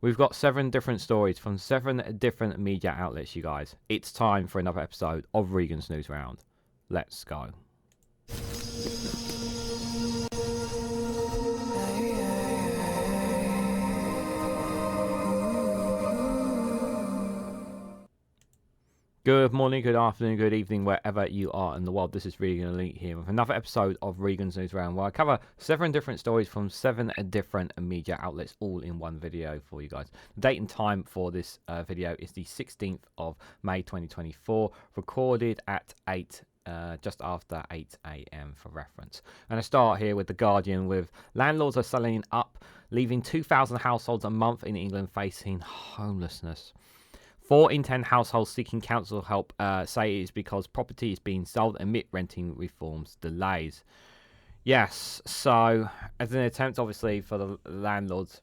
We've got 7 different stories from 7 different media outlets, you guys. It's time for another episode of Regan's Newsround. Let's go. Good morning, good afternoon, good evening, wherever you are in the world. This is Reganelite here with another episode of Regan's Newsround, where I cover 7 different stories from 7 different media outlets, all in one video for you guys. The date and time for this video is the 16th of May 2024, recorded at just after 8 a.m. for reference. And I start here with The Guardian with landlords are selling up, leaving 2,000 households a month in England facing homelessness. 4 in 10 households seeking council help say it is because property is being sold amid renting reforms delays. Yes, so as an attempt, obviously, for the landlords,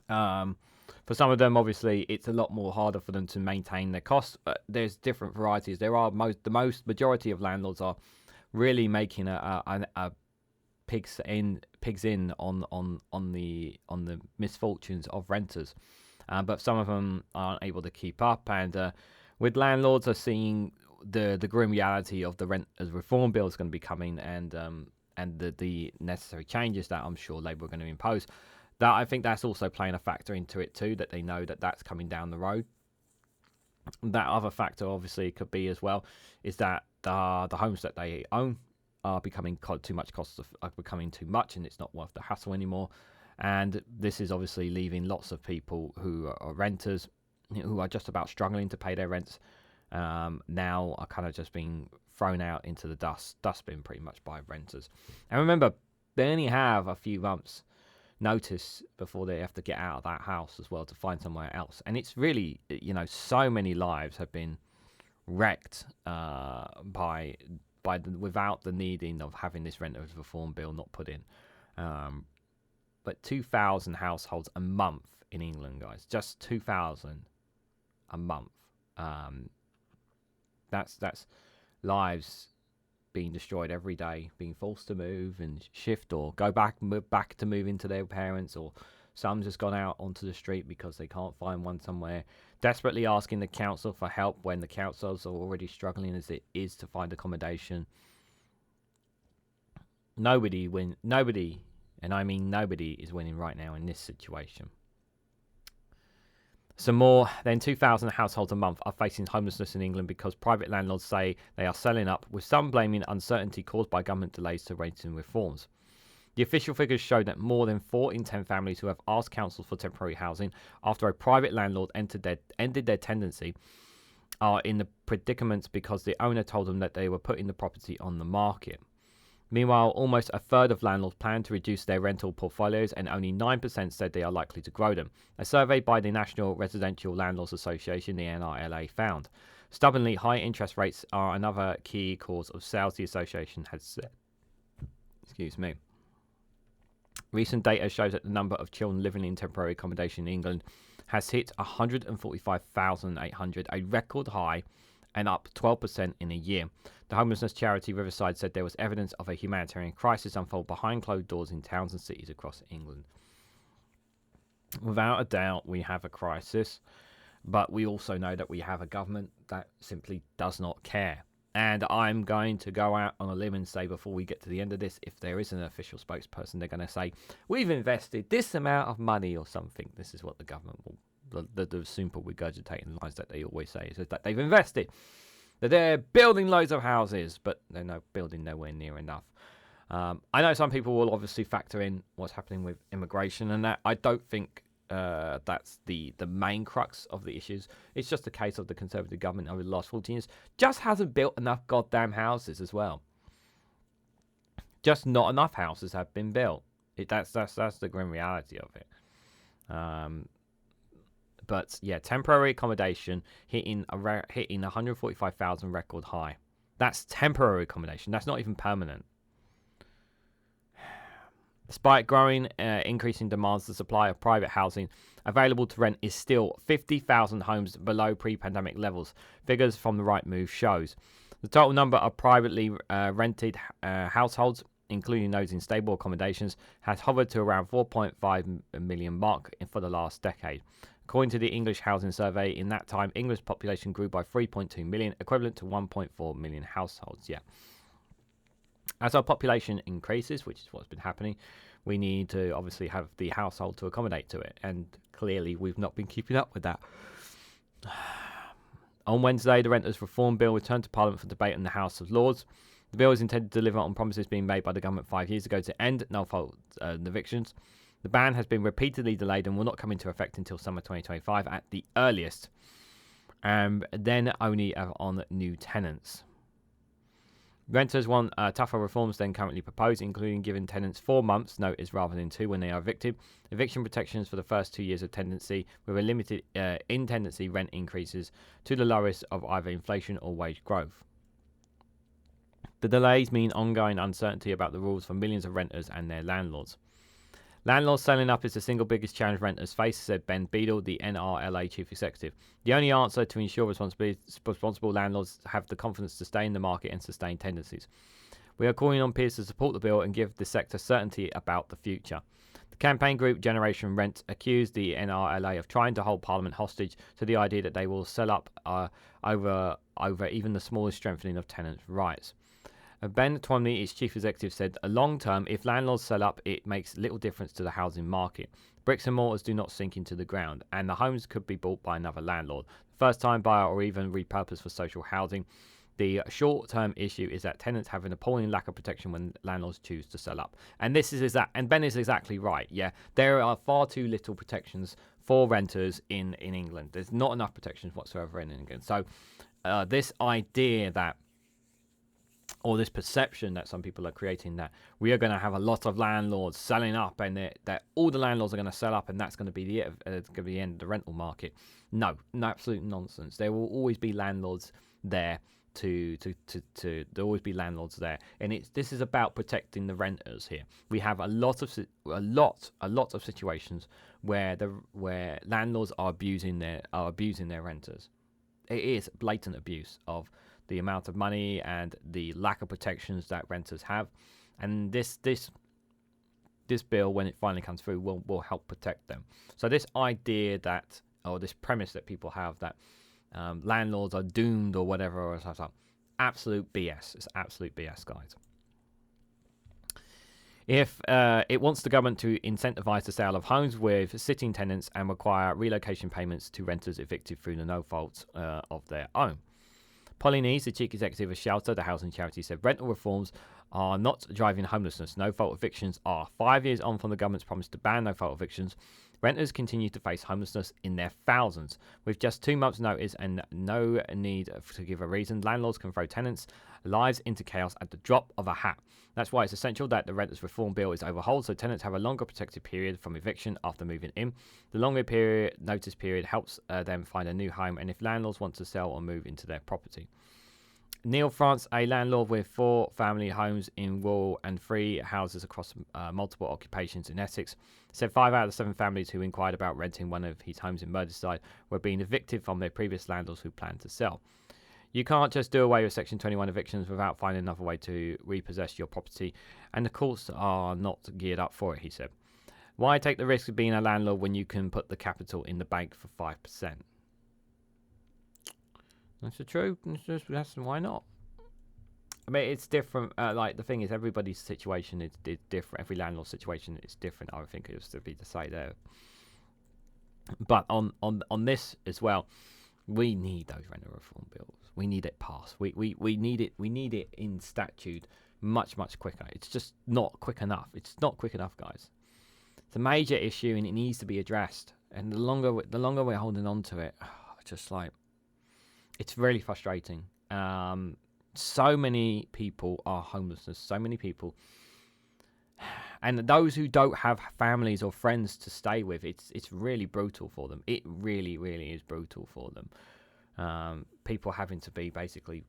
for some of them, obviously, it's a lot more harder for them to maintain their costs. But there's different varieties. There are the majority of landlords are really making a pigs in on the misfortunes of renters. But some of them aren't able to keep up, and with landlords are seeing the grim reality of the renters reform bill is going to be coming, and the necessary changes that I'm sure Labour are going to impose. That I think that's also playing a factor into it too, that they know that that's coming down the road. That other factor obviously could be as well is that the homes that they own are becoming too much are becoming too much, and it's not worth the hassle anymore. And this is obviously leaving lots of people who are renters, who are just about struggling to pay their rents, now are kind of just being thrown out into the dustbin pretty much by renters. And remember, they only have a few months notice before they have to get out of that house as well to find somewhere else. And it's really, so many lives have been wrecked without the needing of having this renters reform bill not put in. But 2,000 households a month in England, guys. Just 2,000 a month. That's lives being destroyed every day, being forced to move and shift or go back to move into their parents, or some just gone out onto the street because they can't find one somewhere, desperately asking the council for help when the councils are already struggling as it is to find accommodation. Nobody, and I mean nobody, is winning right now in this situation. Some more than 2,000 households a month are facing homelessness in England because private landlords say they are selling up, with some blaming uncertainty caused by government delays to renting reforms. The official figures show that more than 4 in 10 families who have asked councils for temporary housing after a private landlord ended their tenancy are in the predicament because the owner told them that they were putting the property on the market. Meanwhile, almost a third of landlords plan to reduce their rental portfolios, and only 9% said they are likely to grow them. A survey by the National Residential Landlords Association, the NRLA, found stubbornly high interest rates are another key cause of sales, the association has said. Excuse me. Recent data shows that the number of children living in temporary accommodation in England has hit 145,800, a record high, and up 12% in a year. The homelessness charity Riverside said there was evidence of a humanitarian crisis unfold behind closed doors in towns and cities across England. Without a doubt, we have a crisis, but we also know that we have a government that simply does not care. And I'm going to go out on a limb and say, before we get to the end of this, if there is an official spokesperson, they're going to say, we've invested this amount of money or something. This is what the government will, the simple regurgitating lies that they always say, is that they've invested, that they're building loads of houses, but they're not building nowhere near enough. I know some people will obviously factor in what's happening with immigration, and that I don't think that's the main crux of the issues. It's just a case of the Conservative government over the last 14 years just hasn't built enough goddamn houses as well. Just not enough houses have been built. That's the grim reality of it. But yeah, temporary accommodation hitting 145,000 record high. That's temporary accommodation. That's not even permanent. Despite growing increasing demands, the supply of private housing available to rent is still 50,000 homes below pre-pandemic levels. Figures from the Right Move shows the total number of privately rented households including those in stable accommodations, has hovered to around 4.5 million mark for the last decade. According to the English Housing Survey, in that time, England's population grew by 3.2 million, equivalent to 1.4 million households. Yeah. As our population increases, which is what's been happening, we need to obviously have the household to accommodate to it. And clearly, we've not been keeping up with that. On Wednesday, the Renters Reform Bill returned to Parliament for debate in the House of Lords. The bill is intended to deliver on promises being made by the government 5 years ago to end no-fault evictions. The ban has been repeatedly delayed and will not come into effect until summer 2025 at the earliest, then only on new tenants. Renters want tougher reforms than currently proposed, including giving tenants 4 months' notice rather than 2 when they are evicted, eviction protections for the first 2 years of tenancy, with a limited in-tenancy rent increases to the lowest of either inflation or wage growth. The delays mean ongoing uncertainty about the rules for millions of renters and their landlords. Landlords selling up is the single biggest challenge renters face, said Ben Beadle, the NRLA chief executive. The only answer to ensure responsible landlords have the confidence to stay in the market and sustain tenancies. We are calling on peers to support the bill and give the sector certainty about the future. The campaign group Generation Rent accused the NRLA of trying to hold Parliament hostage to the idea that they will sell up over even the smallest strengthening of tenants' rights. Ben Twomley, its chief executive, said, long term, if landlords sell up, it makes little difference to the housing market. Bricks and mortars do not sink into the ground, and the homes could be bought by another landlord, first-time buyer, or even repurposed for social housing. The short-term issue is that tenants have an appalling lack of protection when landlords choose to sell up. And this is and Ben is exactly right. Yeah, there are far too little protections for renters in England. There's not enough protections whatsoever in England. So this idea that, or this perception that some people are creating, that we are going to have a lot of landlords selling up and that all the landlords are going to sell up and that's going to be the end of the rental market. No, absolute nonsense. There will always be landlords there there always be landlords there, and this is about protecting the renters here. We have a lot of situations where landlords are abusing their renters. It is blatant abuse of the amount of money and the lack of protections that renters have, and this bill, when it finally comes through, will help protect them. So this idea that, or this premise that people have that landlords are doomed or whatever, or something, absolute BS. It's absolute BS, guys. If it wants the government to incentivise the sale of homes with sitting tenants and require relocation payments to renters evicted through the no fault of their own. Pauline East, the chief executive of Shelter, the housing charity, said rental reforms are not driving homelessness. No-fault evictions are. 5 years on from the government's promise to ban no-fault evictions, renters continue to face homelessness in their thousands. With just 2 months' notice and no need to give a reason, landlords can throw tenants' lives into chaos at the drop of a hat. That's why it's essential that the Renters Reform Bill is overhauled so tenants have a longer protected period from eviction after moving in. The longer notice period helps them find a new home, and if landlords want to sell or move into their property. Neil France, a landlord with 4 family homes in rural and 3 houses across multiple occupations in Essex, said 5 out of 7 families who inquired about renting one of his homes in Merseyside were being evicted from their previous landlords who planned to sell. You can't just do away with Section 21 evictions without finding another way to repossess your property, and the courts are not geared up for it, he said. Why take the risk of being a landlord when you can put the capital in the bank for 5%? That's the truth. Why not? I mean, it's different. Like, the thing is, everybody's situation is different. Every landlord's situation is different, I would think it was to be to say there. But on this as well, we need those rental reform bills. We need it passed. We need it. We need it in statute much quicker. It's just not quick enough. It's not quick enough, guys. It's a major issue and it needs to be addressed. And the longer we're holding on to it, just like, it's really frustrating. So many people are homeless. So many people, and those who don't have families or friends to stay with, it's really brutal for them. It really is brutal for them. People having to be basically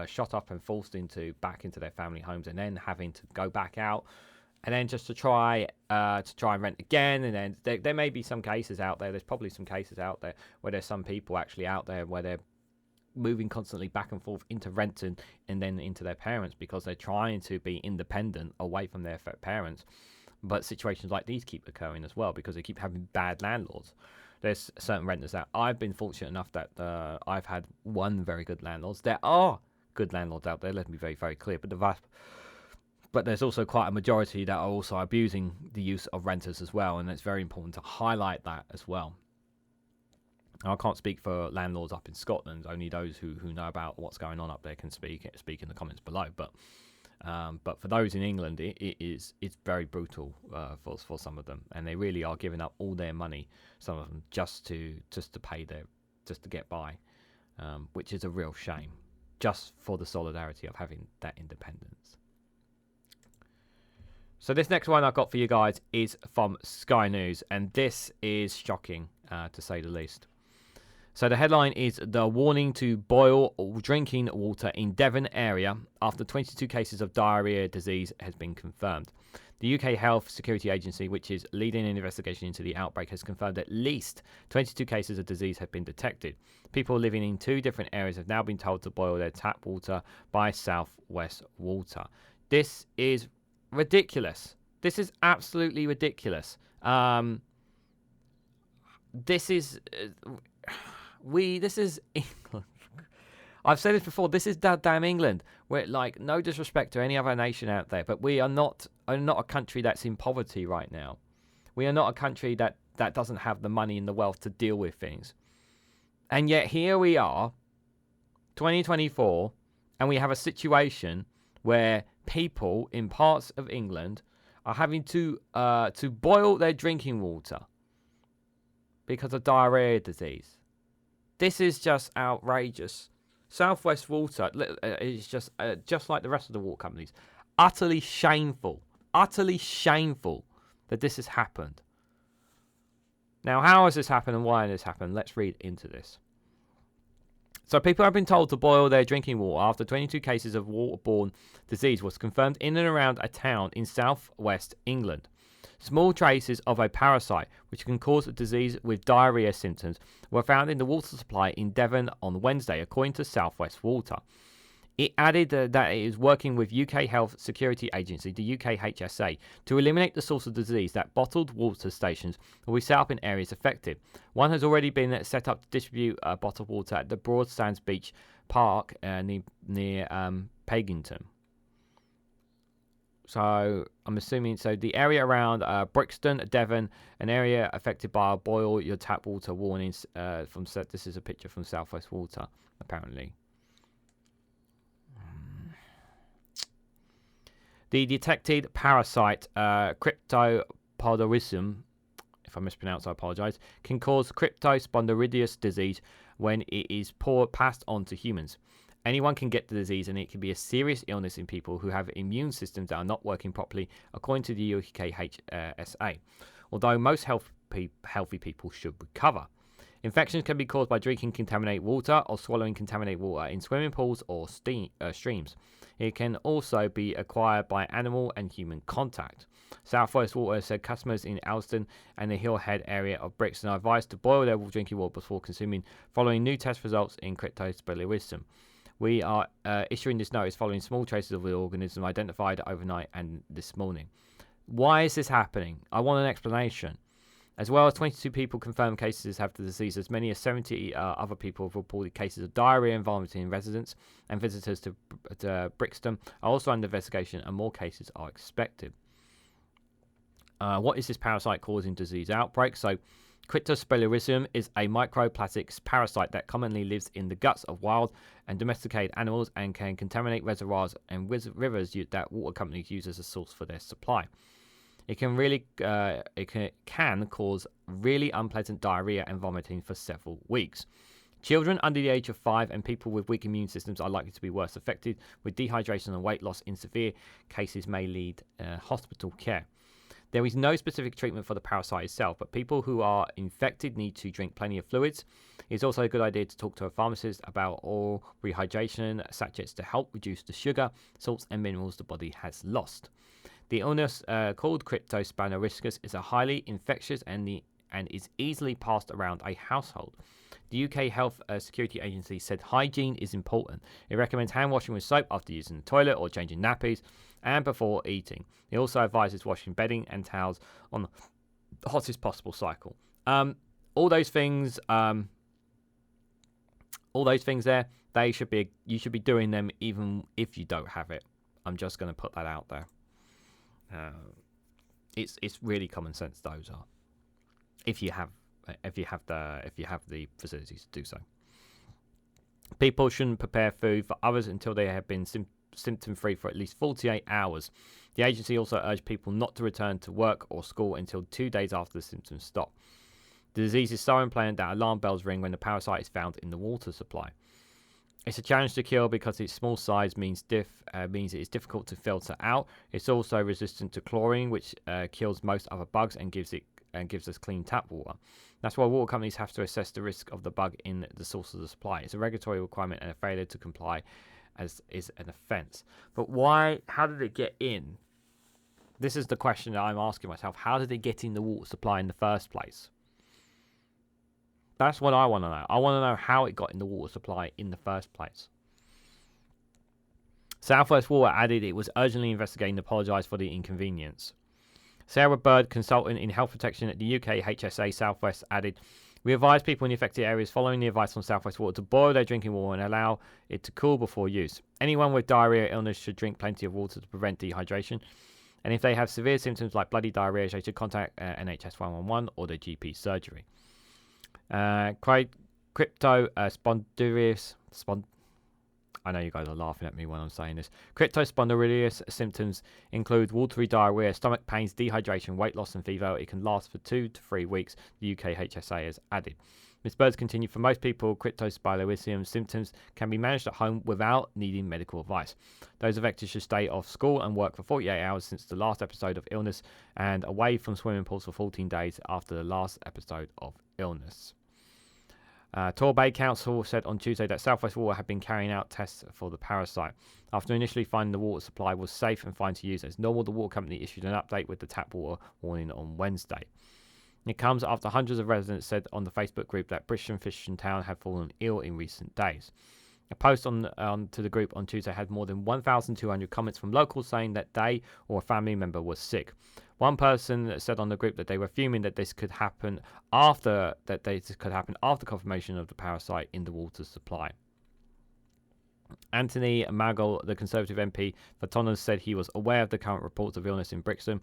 shot up and forced back into their family homes, and then having to go back out, and then just to try and rent again. And then there may be some cases out there. There's probably some cases out there where there's some people actually out there where moving constantly back and forth into renting and then into their parents because they're trying to be independent away from their parents. But situations like these keep occurring as well because they keep having bad landlords. There's certain renters that I've been fortunate enough that I've had one very good landlords. There are good landlords out there, let me be very, very clear. But there's also quite a majority that are also abusing the use of renters as well, and it's very important to highlight that as well. I can't speak for landlords up in Scotland. Only those who know about what's going on up there can speak in the comments below. But for those in England, it's very brutal for some of them, and they really are giving up all their money, some of them, just to get by, which is a real shame, just for the solidarity of having that independence. So this next one I've got for you guys is from Sky News, and this is shocking to say the least. So the headline is the warning to boil drinking water in Devon area after 22 cases of diarrhoea disease has been confirmed. The UK Health Security Agency, which is leading an investigation into the outbreak, has confirmed at least 22 cases of disease have been detected. People living in 2 different areas have now been told to boil their tap water by South West Water. This is ridiculous. This is absolutely ridiculous. This is England. I've said this before. This is damn England. We're like, no disrespect to any other nation out there, but we are not a country that's in poverty right now. We are not a country that doesn't have the money and the wealth to deal with things. And yet here we are, 2024, and we have a situation where people in parts of England are having to boil their drinking water because of diarrhoea disease. This is just outrageous. South West Water is just like the rest of the water companies. Utterly shameful that this has happened. Now, how has this happened and why has this happened? Let's read into this. So people have been told to boil their drinking water after 22 cases of waterborne disease was confirmed in and around a town in southwest England. Small traces of a parasite, which can cause a disease with diarrhoea symptoms, were found in the water supply in Devon on Wednesday, according to South West Water. It added that it is working with UK Health Security Agency, the UKHSA, to eliminate the source of disease that bottled water stations will be set up in areas affected. One has already been set up to distribute bottled water at the Broadsands Beach Park near Paddington. So I'm assuming, the area around Brixton, Devon, an area affected by boil your tap water warnings this is a picture from South West Water, apparently. The detected parasite, Cryptopodorism, if I mispronounce, I apologise, can cause cryptospondylodius disease when it is passed on to humans. Anyone can get the disease, and it can be a serious illness in people who have immune systems that are not working properly, according to the UKHSA, although most healthy people should recover. Infections can be caused by drinking contaminated water or swallowing contaminated water in swimming pools or streams. It can also be acquired by animal and human contact. South West Water said customers in Elston and the Hillhead area of Brixton are advised to boil their drinking water before consuming, following new test results in cryptospondylodium. We are issuing this notice following small traces of the organism identified overnight and this morning. Why is this happening? I want an explanation. As well as 22 people confirmed cases have the disease, as many as 70 other people have reported cases of diarrhoea and vomiting in residents and visitors to Brixton are also under investigation, and more cases are expected. What is this parasite causing disease outbreak? So, Cryptospondylodium is a microplastics parasite that commonly lives in the guts of wild and domesticated animals and can contaminate reservoirs and rivers that water companies use as a source for their supply. It can cause really unpleasant diarrhea and vomiting for several weeks. Children under the age of 5 and people with weak immune systems are likely to be worse affected, with dehydration and weight loss in severe cases may need hospital care. There is no specific treatment for the parasite itself, but people who are infected need to drink plenty of fluids. It's also a good idea to talk to a pharmacist about oral rehydration sachets to help reduce the sugar, salts and minerals the body has lost. The illness called Cryptospondylodius is a highly infectious and the and is easily passed around a household. The UK Health Security Agency said hygiene is important. It recommends hand washing with soap after using the toilet or changing nappies and before eating. It also advises washing bedding and towels on the hottest possible cycle. All those things there, you should be doing them even if you don't have it. I'm just going to put that out there. It's really common sense. Those are, if you have the facilities to do so. People shouldn't prepare food for others until they have been symptom-free for at least 48 hours. The agency also urged people not to return to work or school until 2 days after the symptoms stop. The disease is so unpleasant that alarm bells ring when the parasite is found in the water supply. It's a challenge to kill because its small size means it is difficult to filter out. It's also resistant to chlorine, which kills most other bugs and gives us clean tap water. That's why water companies have to assess the risk of the bug in the source of the supply. It's a regulatory requirement, and a failure to comply is an offence. But why? How did it get in? This is the question that I'm asking myself. How did it get in the water supply in the first place? That's what I want to know. I want to know how it got in the water supply in the first place. South West Water added it was urgently investigating and apologised for the inconvenience. Sarah Bird, consultant in health protection at the UK HSA South West, added, "We advise people in the affected areas following the advice from South West Water to boil their drinking water and allow it to cool before use. Anyone with diarrhoea illness should drink plenty of water to prevent dehydration. And if they have severe symptoms like bloody diarrhoea, they should contact NHS 111 or their GP surgery." Crypto spondylitis. I know you guys are laughing at me when I'm saying this. Cryptospondylolitis symptoms include watery diarrhea, stomach pains, dehydration, weight loss, and fever. It can last for 2 to 3 weeks, the UK HSA has added. Ms. Birds continued, "For most people, cryptospondylolitis symptoms can be managed at home without needing medical advice. Those affected should stay off school and work for 48 hours since the last episode of illness and away from swimming pools for 14 days after the last episode of illness." Tor Bay Council said on Tuesday that South West Water had been carrying out tests for the parasite. After initially finding the water supply was safe and fine to use as normal, the water company issued an update with the tap water warning on Wednesday. It comes after hundreds of residents said on the Facebook group that British and Fisherton Town had fallen ill in recent days. A post to the group on Tuesday had more than 1,200 comments from locals saying that they or a family member was sick. One person said on the group that they were fuming that this could happen after confirmation of the parasite in the water supply. Anthony Maggle, the Conservative MP for Tottenham, said he was aware of the current reports of illness in Brixham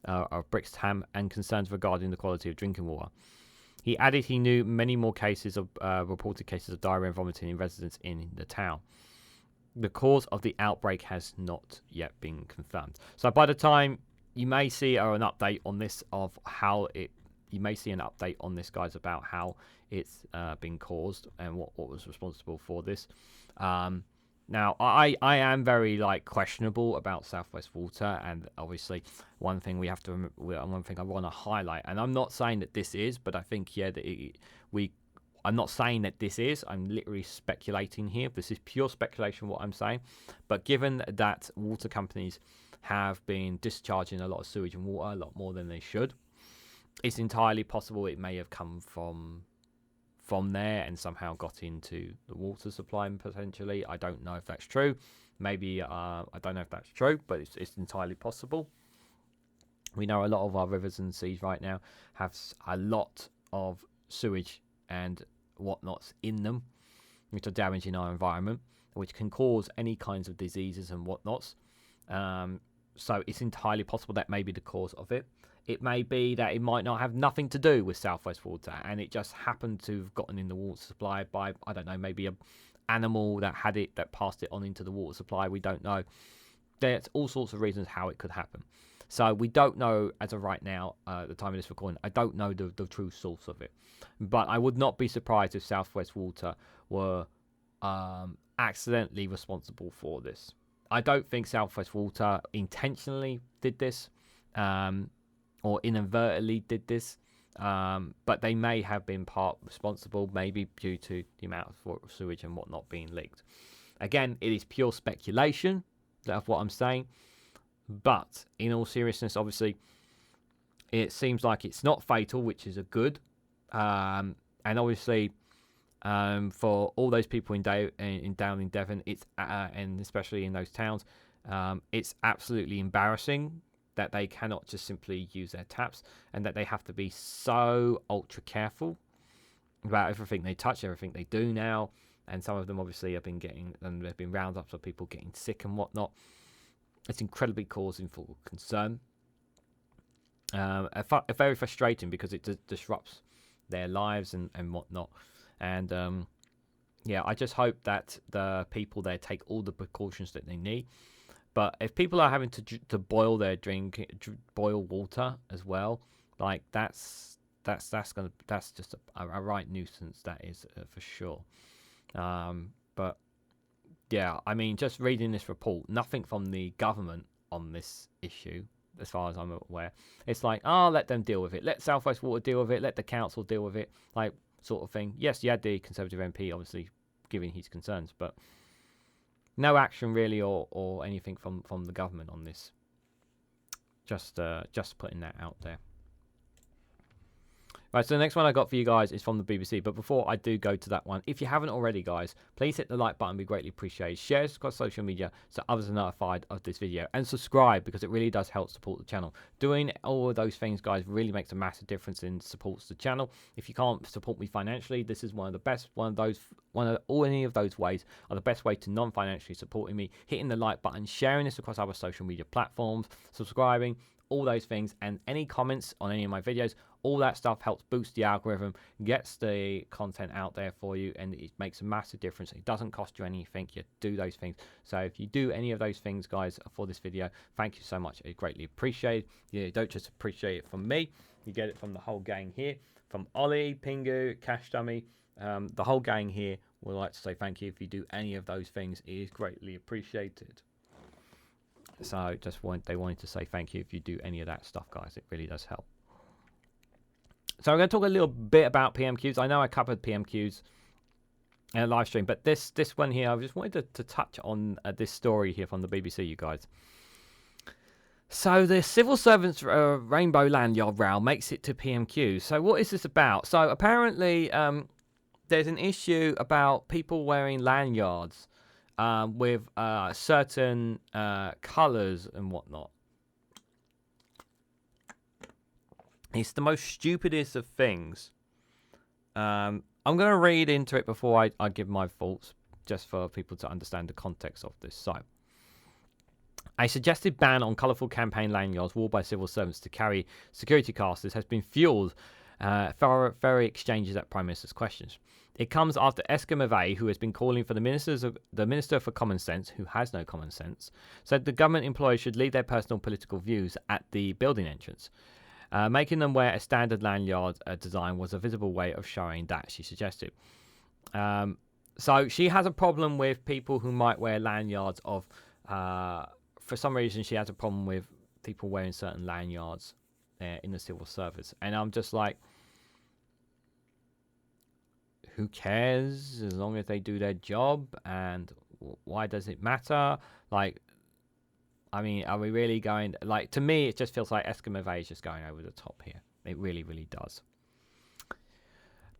and concerns regarding the quality of drinking water. He added he knew many more cases of reported cases of diarrhoea and vomiting in residents in the town. The cause of the outbreak has not yet been confirmed. So by the time you may see an update on this guys, about how it's been caused and what was responsible for this. Now, I am very questionable about South West Water, and obviously one thing I want to highlight, and I'm not saying that this is, but I think I'm not saying that this is. I'm literally speculating here. This is pure speculation what I'm saying. But given that water companies have been discharging a lot of sewage and water, a lot more than they should, it's entirely possible it may have come from there and somehow got into the water supply potentially. I don't know if that's true. Maybe I don't know if that's true, but it's entirely possible. We know a lot of our rivers and seas right now have a lot of sewage and whatnots in them, which are damaging our environment, which can cause any kinds of diseases and whatnots. So it's entirely possible that may be the cause of it. It may be that it might not have nothing to do with South West Water, and it just happened to have gotten in the water supply by, I don't know, maybe an animal that had it, that passed it on into the water supply. We don't know. There's all sorts of reasons how it could happen. So we don't know as of right now, at the time of this recording, I don't know the true source of it. But I would not be surprised if South West Water were accidentally responsible for this. I don't think South West Water intentionally did this. Or inadvertently did this, but they may have been part responsible, maybe due to the amount of sewage and whatnot being leaked. Again, it is pure speculation of what I'm saying, but in all seriousness, obviously, it seems like it's not fatal, which is a good. And obviously, for all those people down in Devon, it's and especially in those towns, it's absolutely embarrassing that they cannot just simply use their taps, and that they have to be so ultra careful about everything they touch, everything they do now. And some of them obviously have been getting, and there have been roundups of people getting sick and whatnot. It's incredibly causing for concern. Very frustrating because it disrupts their lives and whatnot. And yeah, I just hope that the people there take all the precautions that they need. But if people are having to boil their boil water as well, like that's just a right nuisance. That is for sure. But yeah, I mean, just reading this report, nothing from the government on this issue, as far as I'm aware. It's like, let them deal with it. Let South West Water deal with it. Let the council deal with it, like sort of thing. Yes, you had the Conservative MP obviously giving his concerns, but no action really, or anything from the government on this. Just putting that out there. Right, so the next one I got for you guys is from the BBC. But before I do go to that one, if you haven't already, guys, please hit the like button. Be greatly appreciated. Share this across social media so others are notified of this video. And subscribe, because it really does help support the channel. Doing all of those things, guys, really makes a massive difference in supports the channel. If you can't support me financially, this is any of those ways are the best way to non-financially supporting me. Hitting the like button, sharing this across other social media platforms, subscribing, all those things, and any comments on any of my videos. All that stuff helps boost the algorithm, gets the content out there for you, and it makes a massive difference. It doesn't cost you anything. You do those things. So if you do any of those things, guys, for this video, thank you so much. It's greatly appreciated. You don't just appreciate it from me. You get it from the whole gang here, from Ollie, Pingu, Cash Dummy. The whole gang here would like to say thank you. If you do any of those things, it is greatly appreciated. So they wanted to say thank you if you do any of that stuff, guys. It really does help. So I'm going to talk a little bit about PMQs. I know I covered PMQs in a live stream, but this one here, I just wanted to touch on this story here from the BBC, you guys. So the civil servants rainbow lanyard row makes it to PMQs. So what is this about? So apparently there's an issue about people wearing lanyards with certain colours and whatnot. It's the most stupidest of things. I'm going to read into it before I give my thoughts, just for people to understand the context of this. So, a suggested ban on colourful campaign lanyards worn by civil servants to carry security casters has been fuelled very exchanges at Prime Minister's questions. It comes after Esker McVey, who has been calling for the Minister for Common Sense, who has no common sense, said the government employees should leave their personal political views at the building entrance. Making them wear a standard lanyard design was a visible way of showing that, she suggested. So she has a problem with people who might wear lanyards of... for some reason, she has a problem with people wearing certain lanyards in the civil service. And I'm just like... Who cares? As long as they do their job. And why does it matter? Like... I mean, are we really going... Like, to me, it just feels like Esker McVey is just going over the top here. It really, really does.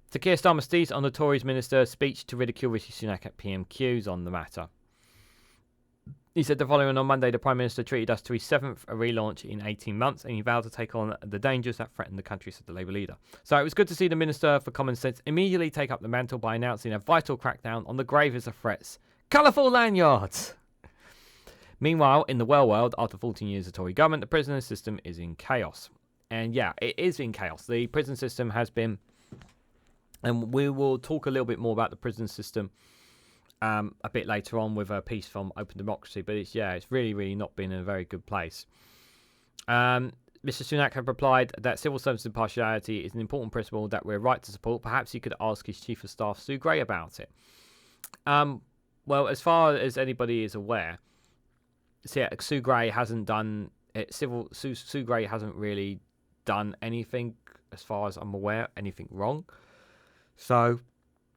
To Keir Starmer steeds on the Tories minister's speech to ridicule Rishi Sunak at PMQs on the matter. He said the following on Monday: the Prime Minister treated us to his 7th relaunch in 18 months, and he vowed to take on the dangers that threaten the country, said the Labour leader. So it was good to see the Minister for Common Sense immediately take up the mantle by announcing a vital crackdown on the gravest of threats: colourful lanyards! Meanwhile, in the world, after 14 years of Tory government, the prison system is in chaos. And yeah, it is in chaos. The prison system has been... And we will talk a little bit more about the prison system a bit later on with a piece from Open Democracy. But it's really, really not been in a very good place. Mr. Sunak had replied that civil service impartiality is an important principle that we're right to support. Perhaps he could ask his Chief of Staff, Sue Gray, about it. Well, as far as anybody is aware... So yeah, Sue Gray hasn't done it. Sue Gray hasn't really done anything, as far as I'm aware, anything wrong. So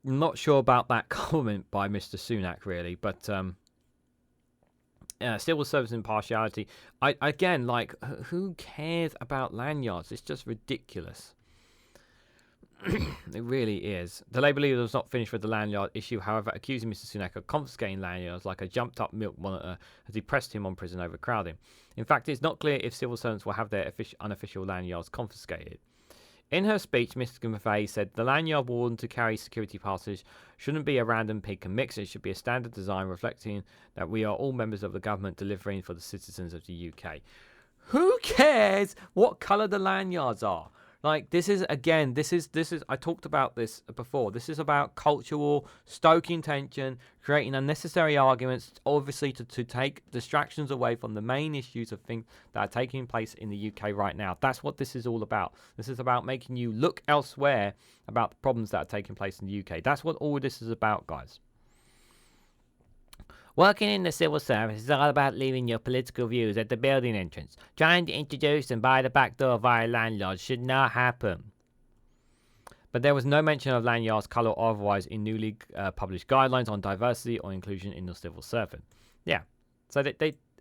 I'm not sure about that comment by Mr. Sunak really, but Civil service impartiality. Again, like, who cares about lanyards? It's just ridiculous. It really is. The Labour leader was not finished with the lanyard issue, however, accusing Mr Sunak of confiscating lanyards like a jumped-up milk monitor as he pressed him on prison overcrowding. In fact, it's not clear if civil servants will have their unofficial lanyards confiscated. In her speech, Mr McVeigh said the lanyard worn to carry security passes shouldn't be a random pick and mix. It should be a standard design reflecting that we are all members of the government delivering for the citizens of the UK. Who cares what colour the lanyards are? Like, this is, I talked about this before. This is about cultural stoking tension, creating unnecessary arguments, obviously to take distractions away from the main issues of things that are taking place in the UK right now. That's what this is all about. This is about making you look elsewhere about the problems that are taking place in the UK. That's what all this is about, guys. Working in the civil service is all about leaving your political views at the building entrance. Trying to introduce them by the back door via landlords should not happen. But there was no mention of lanyards, colour or otherwise in newly published guidelines on diversity or inclusion in the civil service. Yeah, so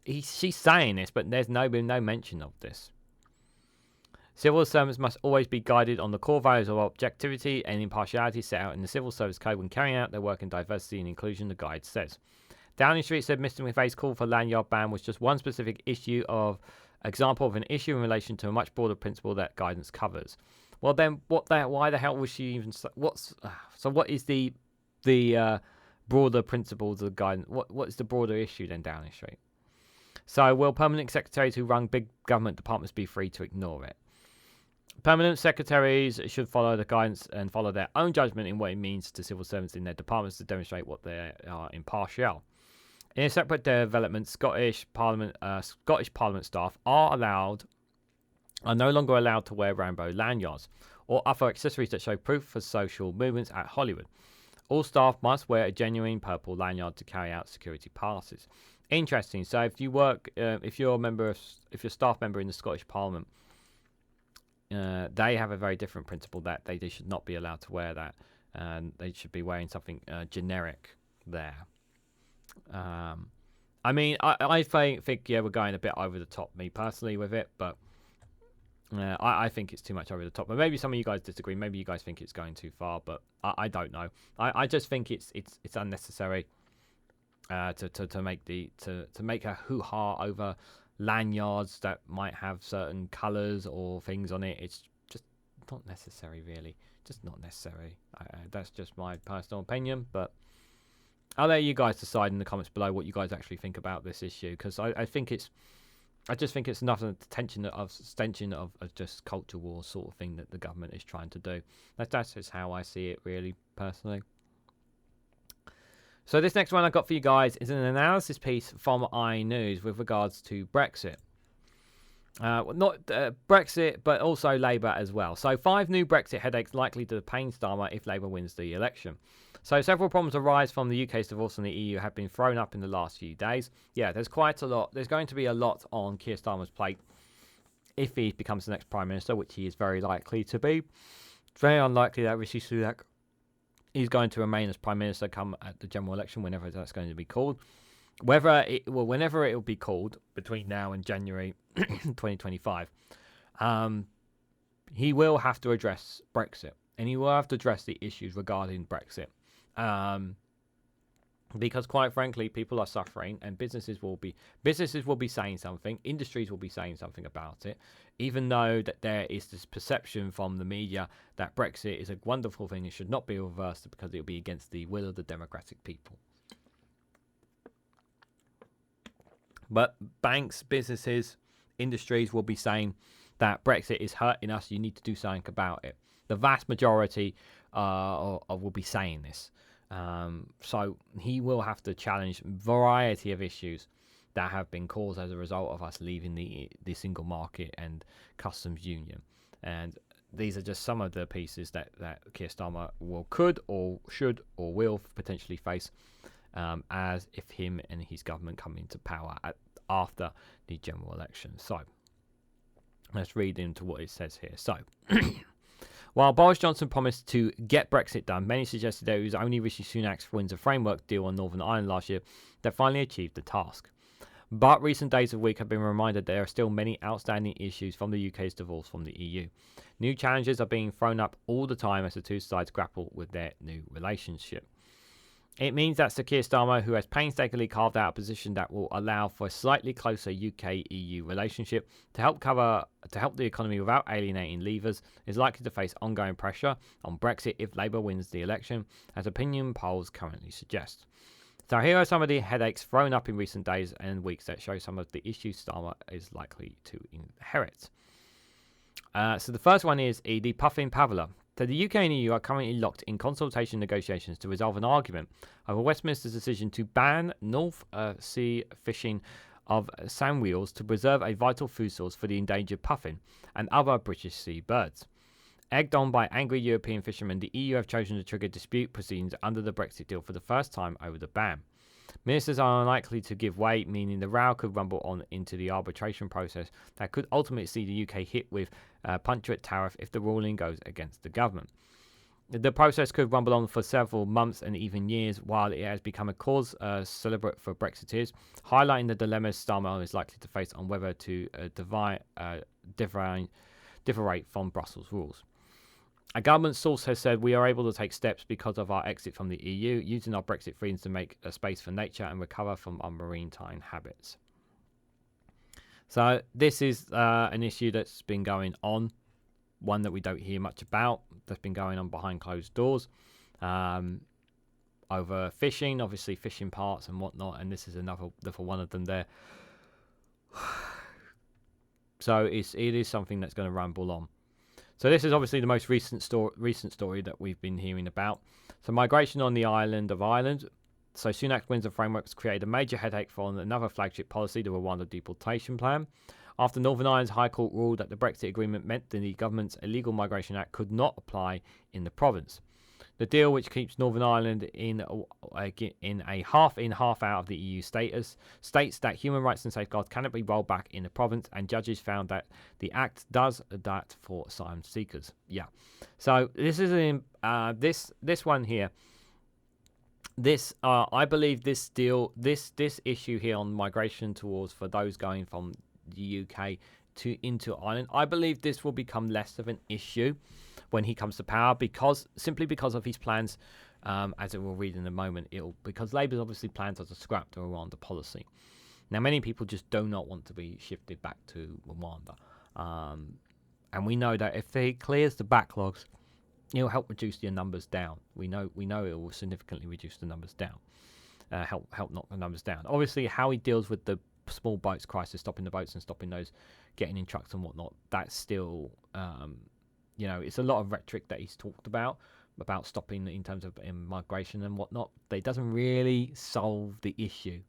she's saying this, but there's been no mention of this. Civil servants must always be guided on the core values of objectivity and impartiality set out in the Civil Service Code when carrying out their work in diversity and inclusion, the guide says. Downing Street said Mr McVeigh's call for lanyard ban was just one specific example of an issue in relation to a much broader principle that guidance covers. Well, then, why the hell was she even? What is the broader principles of guidance? What is the broader issue then, Downing Street? So, will permanent secretaries who run big government departments be free to ignore it? Permanent secretaries should follow the guidance and follow their own judgment in what it means to civil servants in their departments to demonstrate what they are impartial. In a separate development, Scottish Parliament staff are no longer allowed to wear rainbow lanyards or other accessories that show proof for social movements at Hollywood. All staff must wear a genuine purple lanyard to carry out security passes. Interesting. So if you're a staff member in the Scottish Parliament, they have a very different principle that they should not be allowed to wear that, and they should be wearing something generic there. I mean, I think we're going a bit over the top, me personally, with it, but I think it's too much over the top. But maybe some of you guys disagree. Maybe you guys think it's going too far, but I don't know. I just think it's unnecessary to make a hoo-ha over lanyards that might have certain colours or things on it. It's just not necessary, really. Just not necessary. That's just my personal opinion, but I'll let you guys decide in the comments below what you guys actually think about this issue, because I just think it's enough of an extension of just culture war sort of thing that the government is trying to do. That's just how I see it, really, personally. So this next one I got for you guys is an analysis piece from iNews with regards to Brexit. Not Brexit, but also Labour as well. So 5 new Brexit headaches likely to pain Starmer if Labour wins the election. So several problems arise from the UK's divorce from the EU have been thrown up in the last few days. Yeah, there's quite a lot. There's going to be a lot on Keir Starmer's plate if he becomes the next Prime Minister, which he is very likely to be. It's very unlikely that Rishi Sunak is going to remain as Prime Minister come at the general election, whenever that's going to be called. Whenever it will be called between now and January 2025, he will have to address Brexit, and he will have to address the issues regarding Brexit. Because quite frankly, people are suffering, and businesses will be saying something, industries will be saying something about it, even though that there is this perception from the media that Brexit is a wonderful thing. It should not be reversed because it will be against the will of the democratic people. But banks, businesses, industries will be saying that Brexit is hurting us. You need to do something about it. The vast majority will be saying this. So he will have to challenge a variety of issues that have been caused as a result of us leaving the single market and customs union. And these are just some of the pieces that Keir Starmer could or should or will potentially face as if him and his government come into power after the general election. So let's read into what it says here. So while Boris Johnson promised to get Brexit done, many suggested that it was only Rishi Sunak's wins a framework deal on Northern Ireland last year that finally achieved the task. But recent days of week have been reminded there are still many outstanding issues from the UK's divorce from the EU. New challenges are being thrown up all the time as the two sides grapple with their new relationship. It means that Sir Keir Starmer, who has painstakingly carved out a position that will allow for a slightly closer UK-EU relationship to help the economy without alienating leavers, is likely to face ongoing pressure on Brexit if Labour wins the election, as opinion polls currently suggest. So here are some of the headaches thrown up in recent days and weeks that show some of the issues Starmer is likely to inherit. So the first one is the Puffin Pavla. So the UK and EU are currently locked in consultation negotiations to resolve an argument over Westminster's decision to ban North Sea fishing of sand wheels to preserve a vital food source for the endangered puffin and other British sea birds. Egged on by angry European fishermen, the EU have chosen to trigger dispute proceedings under the Brexit deal for the first time over the ban. Ministers are unlikely to give way, meaning the row could rumble on into the arbitration process that could ultimately see the UK hit with a punctuate tariff if the ruling goes against the government. The process could rumble on for several months and even years, while it has become a cause celebrate for Brexiteers, highlighting the dilemmas Starmer is likely to face on whether to differentiate from Brussels rules. A government source has said we are able to take steps because of our exit from the EU, using our Brexit freedoms to make a space for nature and recover from our maritime habits. So this is an issue that's been going on, one that we don't hear much about, that's been going on behind closed doors, over fishing, obviously fishing parts and whatnot, and this is another one of them there. So it is something that's going to rumble on. So this is obviously the most recent story that we've been hearing about. So migration on the island of Ireland. So Sunak's Windsor frameworks created a major headache for another flagship policy, the Rwanda deportation plan. After Northern Ireland's High Court ruled that the Brexit agreement meant that the government's Illegal Migration Act could not apply in the province. The deal, which keeps Northern Ireland in a half-in, half-out of the EU status, states that human rights and safeguards cannot be rolled back in the province, and judges found that the Act does that for asylum seekers. Yeah. So this is this one here. This I believe this deal, this issue here on migration towards for those going from the UK into Ireland, I believe this will become less of an issue when he comes to power, simply because of his plans, as it will read in a moment, because Labour's obviously plans are to scrap the Rwanda policy. Now, many people just do not want to be shifted back to Rwanda, and we know that if he clears the backlogs, it'll help reduce the numbers down. We know it will significantly reduce the numbers down, help knock the numbers down. Obviously, how he deals with the small boats crisis, stopping the boats and stopping those getting in trucks and whatnot, that's still it's a lot of rhetoric that he's talked about stopping in terms of migration and whatnot. But it doesn't really solve the issue.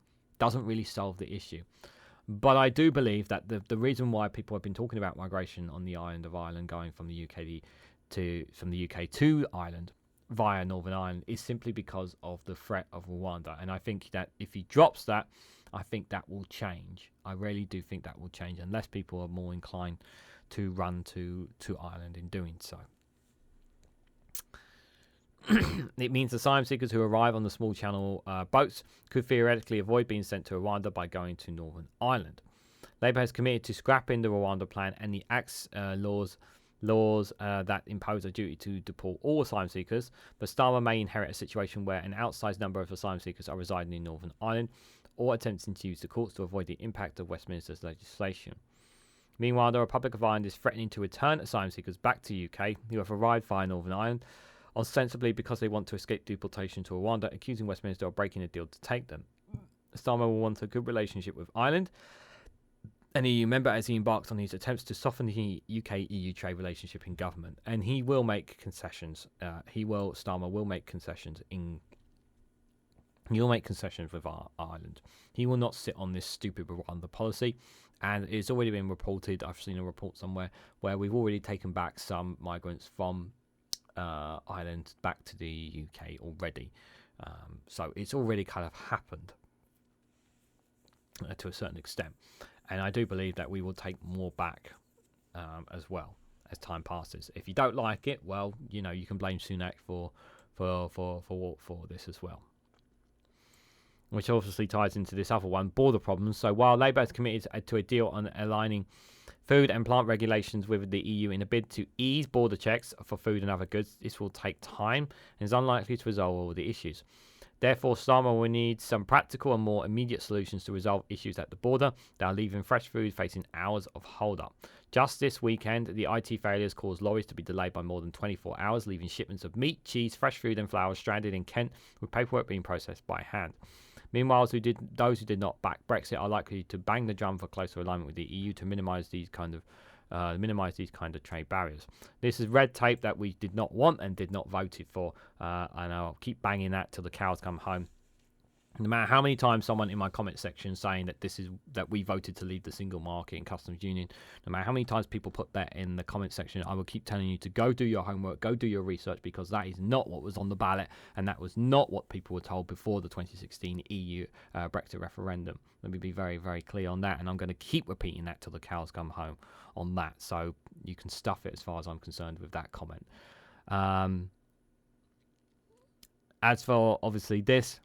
But I do believe that the reason why people have been talking about migration on the island of Ireland going from the UK to Ireland via Northern Ireland is simply because of the threat of Rwanda. And I think that if he drops that, I think that will change. I really do think that will change, unless people are more inclined to run to Ireland in doing so. It means asylum seekers who arrive on the small channel boats could theoretically avoid being sent to Rwanda by going to Northern Ireland. Labour has committed to scrapping the Rwanda plan and the Act's laws that impose a duty to deport all asylum seekers, but Starmer may inherit a situation where an outsized number of asylum seekers are residing in Northern Ireland or attempting to use the courts to avoid the impact of Westminster's legislation. Meanwhile, the Republic of Ireland is threatening to return asylum seekers back to UK who have arrived via Northern Ireland, ostensibly because they want to escape deportation to Rwanda, accusing Westminster of breaking a deal to take them. Starmer will want a good relationship with Ireland, an EU member, as he embarks on his attempts to soften the UK-EU trade relationship in government, and he will make concessions. Starmer will make concessions He'll make concessions with Ireland. He will not sit on this stupid Rwanda policy, and it's already been reported. I've seen a report somewhere where we've already taken back some migrants from Ireland back to the UK already. So it's already kind of happened to a certain extent. And I do believe that we will take more back as well as time passes. If you don't like it, well, you can blame Sunak for this as well. which obviously ties into this other one, border problems. So while Labour has committed to a deal on aligning food and plant regulations with the EU in a bid to ease border checks for food and other goods, this will take time and is unlikely to resolve all the issues. Therefore, Starmer will need some practical and more immediate solutions to resolve issues at the border that are leaving fresh food facing hours of hold-up. Just this weekend, the IT failures caused lorries to be delayed by more than 24 hours, leaving shipments of meat, cheese, fresh food and flour stranded in Kent, with paperwork being processed by hand. Meanwhile, those who did not back Brexit are likely to bang the drum for closer alignment with the EU to minimise these kind of trade barriers. This is red tape that we did not want and did not vote for, and I'll keep banging that till the cows come home. No matter how many times someone in my comment section saying that we voted to leave the single market and customs union, no matter how many times people put that in the comment section, I will keep telling you to go do your homework, go do your research, because that is not what was on the ballot, and that was not what people were told before the 2016 EU Brexit referendum. Let me be very, very clear on that, and I'm going to keep repeating that till the cows come home on that. So you can stuff it as far as I'm concerned with that comment. As for obviously this,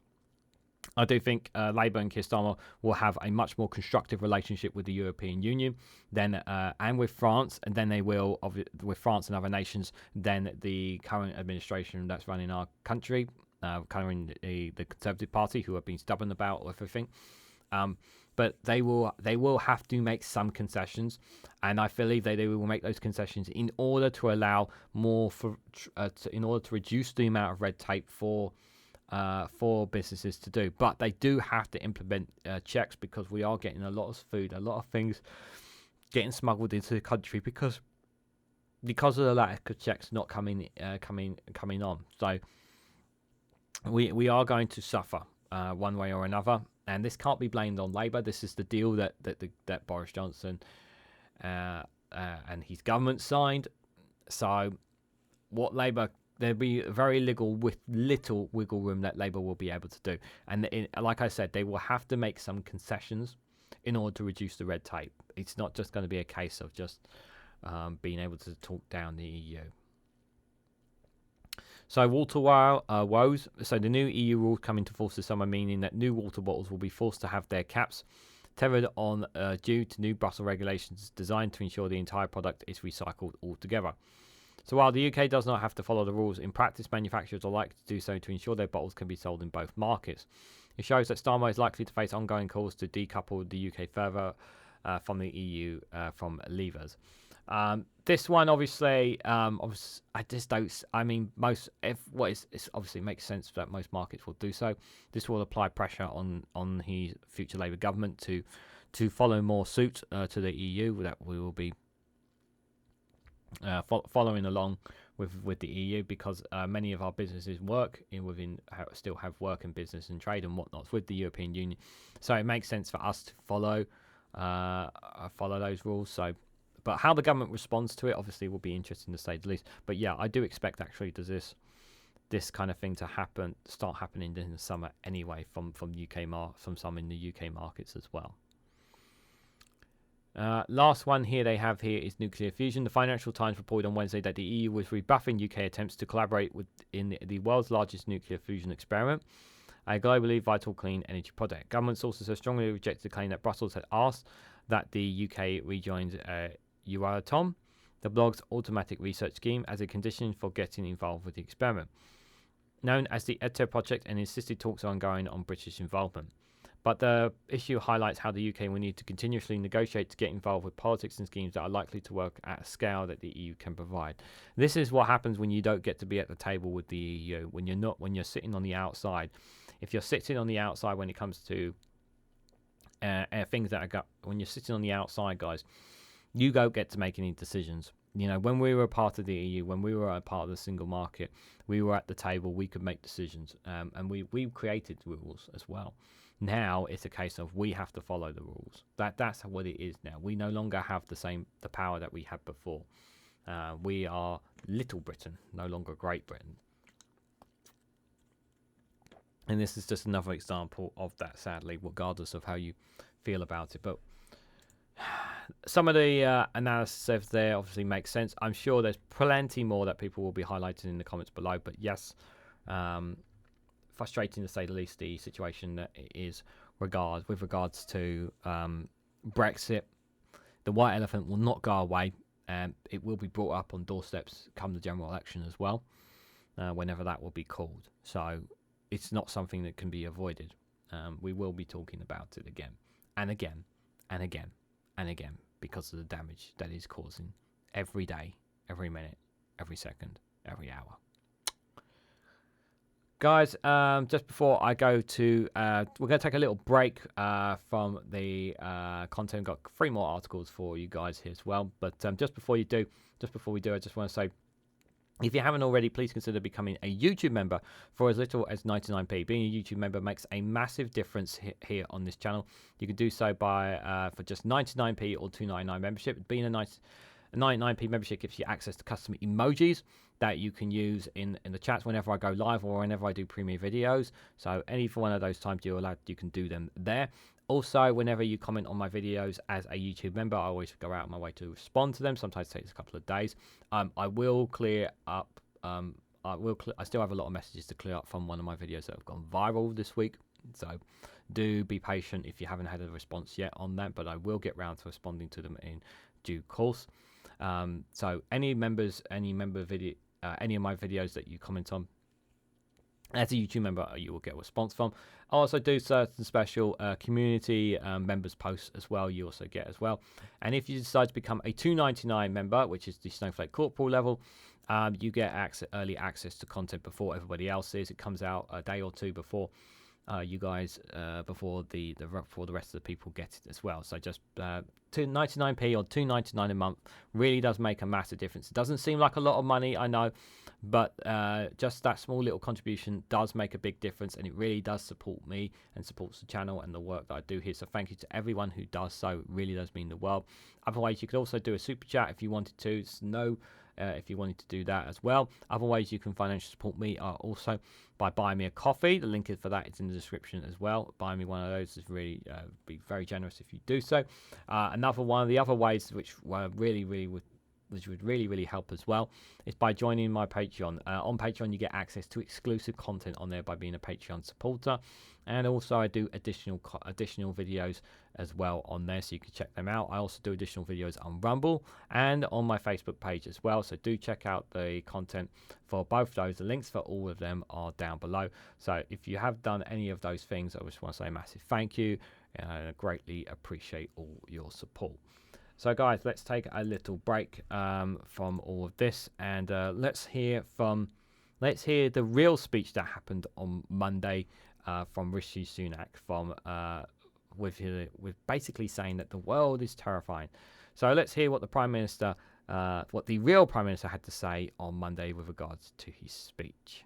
I do think Labour and Keir Starmer will have a much more constructive relationship with the European Union and with France, and then they will with France and other nations than the current administration that's running our country, currently the Conservative Party, who have been stubborn about everything. But they will have to make some concessions, and I believe they will make those concessions in order to allow more in order to reduce the amount of red tape for businesses to do. But they do have to implement checks, because we are getting a lot of food, a lot of things getting smuggled into the country because of the lack of checks not coming on. So we are going to suffer one way or another, and this can't be blamed on Labour. This is the deal that Boris Johnson and his government signed. So what Labour, there'll be very little wiggle room that Labour will be able to do. And like I said, they will have to make some concessions in order to reduce the red tape. It's not just going to be a case of just being able to talk down the EU. So water woes. So the new EU rules come into force this summer, meaning that new water bottles will be forced to have their caps tethered on due to new Brussels regulations designed to ensure the entire product is recycled altogether. So while the UK does not have to follow the rules, in practice manufacturers are likely to do so to ensure their bottles can be sold in both markets. It shows that Starmer is likely to face ongoing calls to decouple the UK further from the EU from levers. This one, obviously, I just don't. I mean, it obviously makes sense that most markets will do so. This will apply pressure on his future Labour government to follow more suit to the EU. That we will be following along with the EU, because many of our businesses still have work in business and trade and whatnot with the European Union. So it makes sense for us to follow those rules. So. But how the government responds to it, obviously, will be interesting to say the least. But yeah, I do expect actually this kind of thing to start happening in the summer anyway, from some in the UK markets as well. Last one here they have here is nuclear fusion. The Financial Times reported on Wednesday that the EU was rebuffing UK attempts to collaborate in the world's largest nuclear fusion experiment, a globally vital clean energy project. Government sources have strongly rejected the claim that Brussels had asked that the UK rejoins Euratom, the blog's automatic research scheme, as a condition for getting involved with the experiment, known as the EDTO project, and insisted talks are ongoing on British involvement. But the issue highlights how the UK will need to continuously negotiate to get involved with politics and schemes that are likely to work at a scale that the EU can provide. This is what happens when you don't get to be at the table with the EU, when you're sitting on the outside. If you're sitting on the outside when it comes to things when you're sitting on the outside, guys, you don't get to make any decisions. You know, when we were a part of the EU, when we were a part of the single market, we were at the table, we could make decisions, and we created rules as well. Now it's a case of we have to follow the rules. That's what it is now. We no longer have the power that we had before. We are Little Britain, no longer Great Britain. And this is just another example of that, sadly, regardless of how you feel about it. But some of the analysis there obviously makes sense. I'm sure there's plenty more that people will be highlighting in the comments below. But yes, frustrating to say the least, the situation that it is with regards to Brexit. The white elephant will not go away, and it will be brought up on doorsteps come the general election as well, whenever that will be called. So it's not something that can be avoided. We will be talking about it again and again and again and again because of the damage that is causing every day, every minute, every second, every hour. Guys, just before I go to, we're going to take a little break from the content. We've got 3 more articles for you guys here as well. But just before we do, I just want to say, if you haven't already, please consider becoming a YouTube member for as little as 99p. Being a YouTube member makes a massive difference here on this channel. You can do so by for just 99p or $2.99 membership. Being a 99p membership gives you access to custom emojis that you can use in the chats whenever I go live or whenever I do premiere videos. So any for one of those times you can do them there. Also, whenever you comment on my videos as a YouTube member, I always go out of my way to respond to them. Sometimes it takes a couple of days. I will clear up. I still have a lot of messages to clear up from one of my videos that have gone viral this week. So do be patient if you haven't had a response yet on that, but I will get round to responding to them in due course. So any of my videos that you comment on as a YouTube member, you will get a response from. I also do certain special community members posts as well. You also get as well. And if you decide to become a $2.99 member, which is the Snowflake Corporal level, you get early access to content before everybody else is. It comes out a day or two before you guys, before the rest of the people get it as well. So just 99p or $2.99 a month really does make a massive difference. It doesn't seem like a lot of money, I know, but just that small little contribution does make a big difference, and it really does support me and supports the channel and the work that I do here. So thank you to everyone who does so. It really does mean the world. Otherwise, you could also do a super chat if you wanted to. If you wanted to do that as well. Other ways you can financially support me are also by buying me a coffee. The link for that is in the description as well. Buying me one of those is really be very generous if you do so. Another one of the other ways which would really help as well is by joining my Patreon. On Patreon, you get access to exclusive content on there by being a Patreon supporter, and also I do additional videos as well on there, so you can check them out. I also do additional videos on Rumble and on my Facebook page as well, so do check out the content for both those. The links for all of them are down below. So if you have done any of those things, I just want to say a massive thank you, and I greatly appreciate all your support. So guys, let's take a little break from all of this, and let's hear the real speech that happened on Monday from Rishi Sunak, with basically saying that the world is terrifying. So let's hear what the real Prime Minister had to say on Monday with regards to his speech.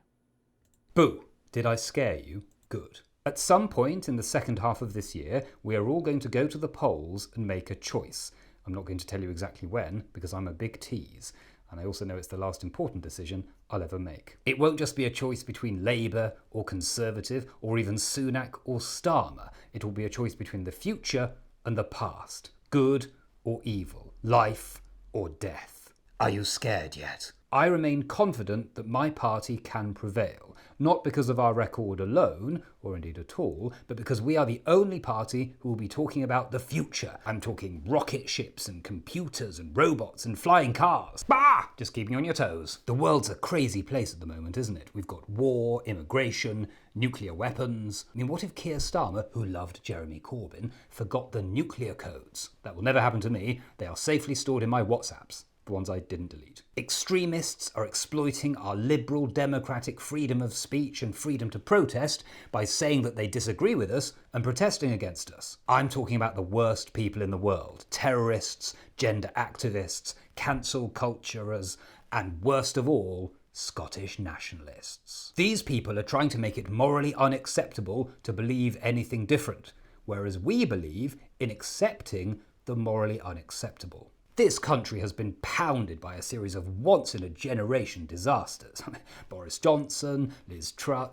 Boo! Did I scare you? Good. At some point in the second half of this year, we are all going to go to the polls and make a choice. I'm not going to tell you exactly when, because I'm a big tease, and I also know it's the last important decision I'll ever make. It won't just be a choice between Labour or Conservative, or even Sunak or Starmer. It will be a choice between the future and the past, good or evil, life or death. Are you scared yet? I remain confident that my party can prevail, not because of our record alone, or indeed at all, but because we are the only party who will be talking about the future. I'm talking rocket ships and computers and robots and flying cars. Bah! Just keeping you on your toes. The world's a crazy place at the moment, isn't it? We've got war, immigration, nuclear weapons. I mean, what if Keir Starmer, who loved Jeremy Corbyn, forgot the nuclear codes? That will never happen to me. They are safely stored in my WhatsApps. The ones I didn't delete. Extremists are exploiting our liberal democratic freedom of speech and freedom to protest by saying that they disagree with us and protesting against us. I'm talking about the worst people in the world. Terrorists, gender activists, cancel culturers, and worst of all, Scottish nationalists. These people are trying to make it morally unacceptable to believe anything different, whereas we believe in accepting the morally unacceptable. This country has been pounded by a series of once-in-a-generation disasters. Boris Johnson, Liz Truss,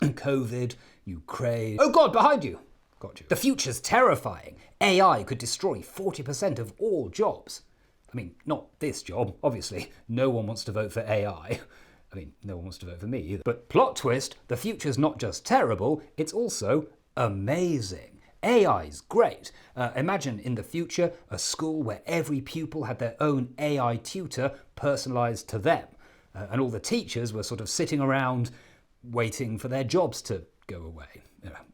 COVID, Ukraine... Oh God, behind you! Got you. The future's terrifying. AI could destroy 40% of all jobs. I mean, not this job, obviously. No one wants to vote for AI. I mean, no one wants to vote for me either. But plot twist, the future's not just terrible, it's also amazing. AI's great. Imagine in the future a school where every pupil had their own AI tutor personalised to them. And all the teachers were sort of sitting around waiting for their jobs to go away.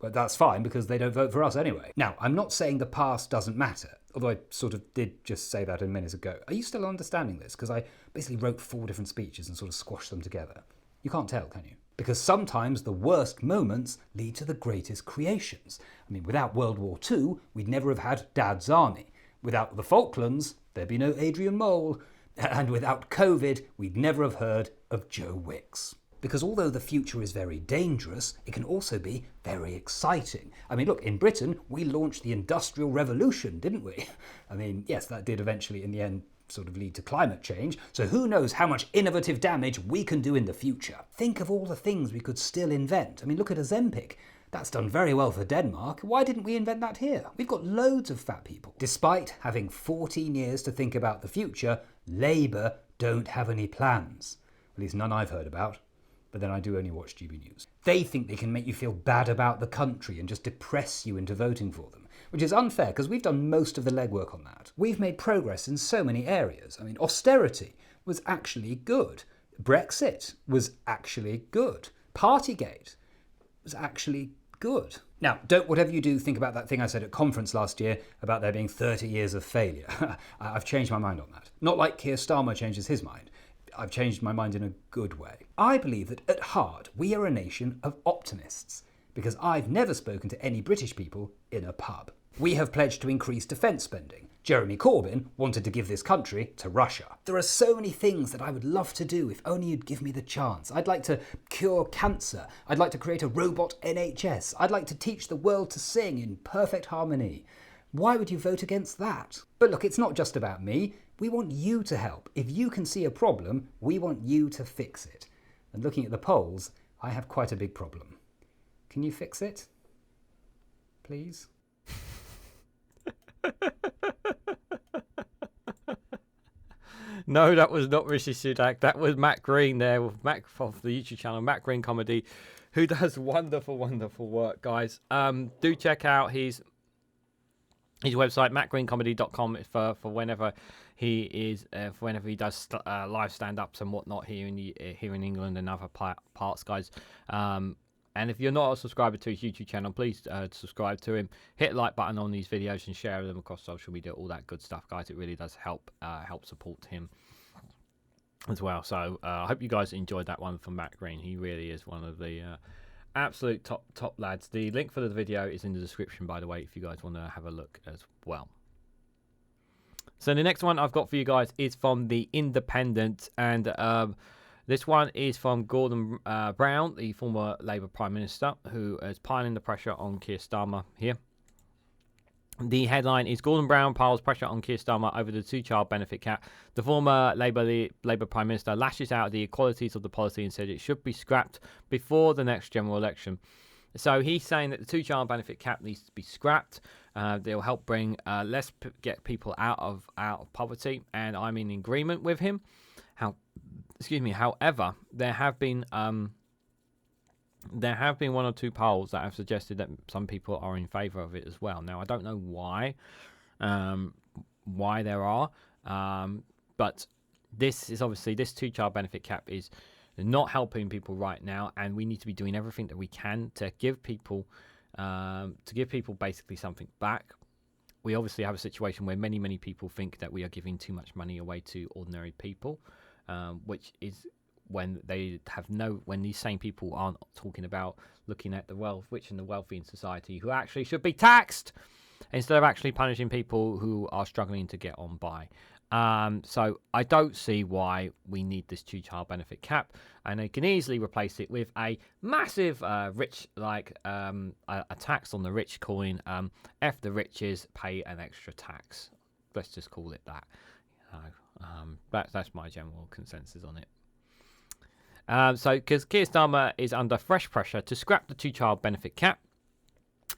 But that's fine because they don't vote for us anyway. Now, I'm not saying the past doesn't matter, although I sort of did just say that a minute ago. Are you still understanding this? Because I basically wrote 4 different speeches and sort of squashed them together. You can't tell, can you? Because sometimes the worst moments lead to the greatest creations. I mean, without World War II, we'd never have had Dad's Army. Without the Falklands, there'd be no Adrian Mole. And without COVID, we'd never have heard of Joe Wicks. Because although the future is very dangerous, it can also be very exciting. I mean, look, in Britain, we launched the Industrial Revolution, didn't we? I mean, yes, that did eventually, in the end, sort of lead to climate change. So who knows how much innovative damage we can do in the future. Think of all the things we could still invent. I mean, look at Ozempic. That's done very well for Denmark. Why didn't we invent that here? We've got loads of fat people. Despite having 14 years to think about the future, Labour don't have any plans. At least none I've heard about. But then I do only watch GB News. They think they can make you feel bad about the country and just depress you into voting for them, which is unfair because we've done most of the legwork on that. We've made progress in so many areas. I mean, austerity was actually good. Brexit was actually good. Partygate was actually good. Now, don't whatever you do think about that thing I said at conference last year about there being 30 years of failure. I've changed my mind on that. Not like Keir Starmer changes his mind. I've changed my mind in a good way. I believe that at heart we are a nation of optimists because I've never spoken to any British people in a pub. We have pledged to increase defence spending. Jeremy Corbyn wanted to give this country to Russia. There are so many things that I would love to do if only you'd give me the chance. I'd like to cure cancer. I'd like to create a robot NHS. I'd like to teach the world to sing in perfect harmony. Why would you vote against that? But look, it's not just about me. We want you to help. If you can see a problem, we want you to fix it. And looking at the polls, I have quite a big problem. Can you fix it? Please? No, that was not Rishi Sunak. That was Matt Green there, with Matt off the YouTube channel, Matt Green Comedy, who does wonderful, wonderful work, guys. Do check out his website, mattgreencomedy.com, for whenever he is, for whenever he does live stand-ups and whatnot here in England and other parts, guys. And if you're not a subscriber to his YouTube channel, please subscribe to him. Hit the like button on these videos and share them across social media, all that good stuff, guys. It really does help support him as well. So I hope you guys enjoyed that one from Matt Green. He really is one of the absolute top lads. The link for the video is in the description, by the way, if you guys want to have a look as well. So the next one I've got for you guys is from The Independent, and this one is from Gordon Brown, the former Labour Prime Minister, who is piling the pressure on Keir Starmer here. The headline is Gordon Brown piles pressure on Keir Starmer over the 2-child benefit cap. The former Labour Prime Minister lashes out at the equalities of the policy and said it should be scrapped before the next general election. So he's saying that the 2-child benefit cap needs to be scrapped. They'll help bring get people out of poverty, and I'm in agreement with him. However, there have been 1 or 2 polls that have suggested that some people are in favour of it as well. Now, I don't know why there are, but this is obviously, this 2-child benefit cap is not helping people right now, and we need to be doing everything that we can to give people basically something back. We obviously have a situation where many people think that we are giving too much money away to ordinary people, which is when these same people aren't talking about looking at the rich and the wealthy in society who actually should be taxed instead of actually punishing people who are struggling to get on by. So I don't see why we need this 2-child benefit cap, and they can easily replace it with a massive a tax on the rich, calling F the riches, pay an extra tax. Let's just call it that. That's my general consensus on it. So because Keir Starmer is under fresh pressure to scrap the 2-child benefit cap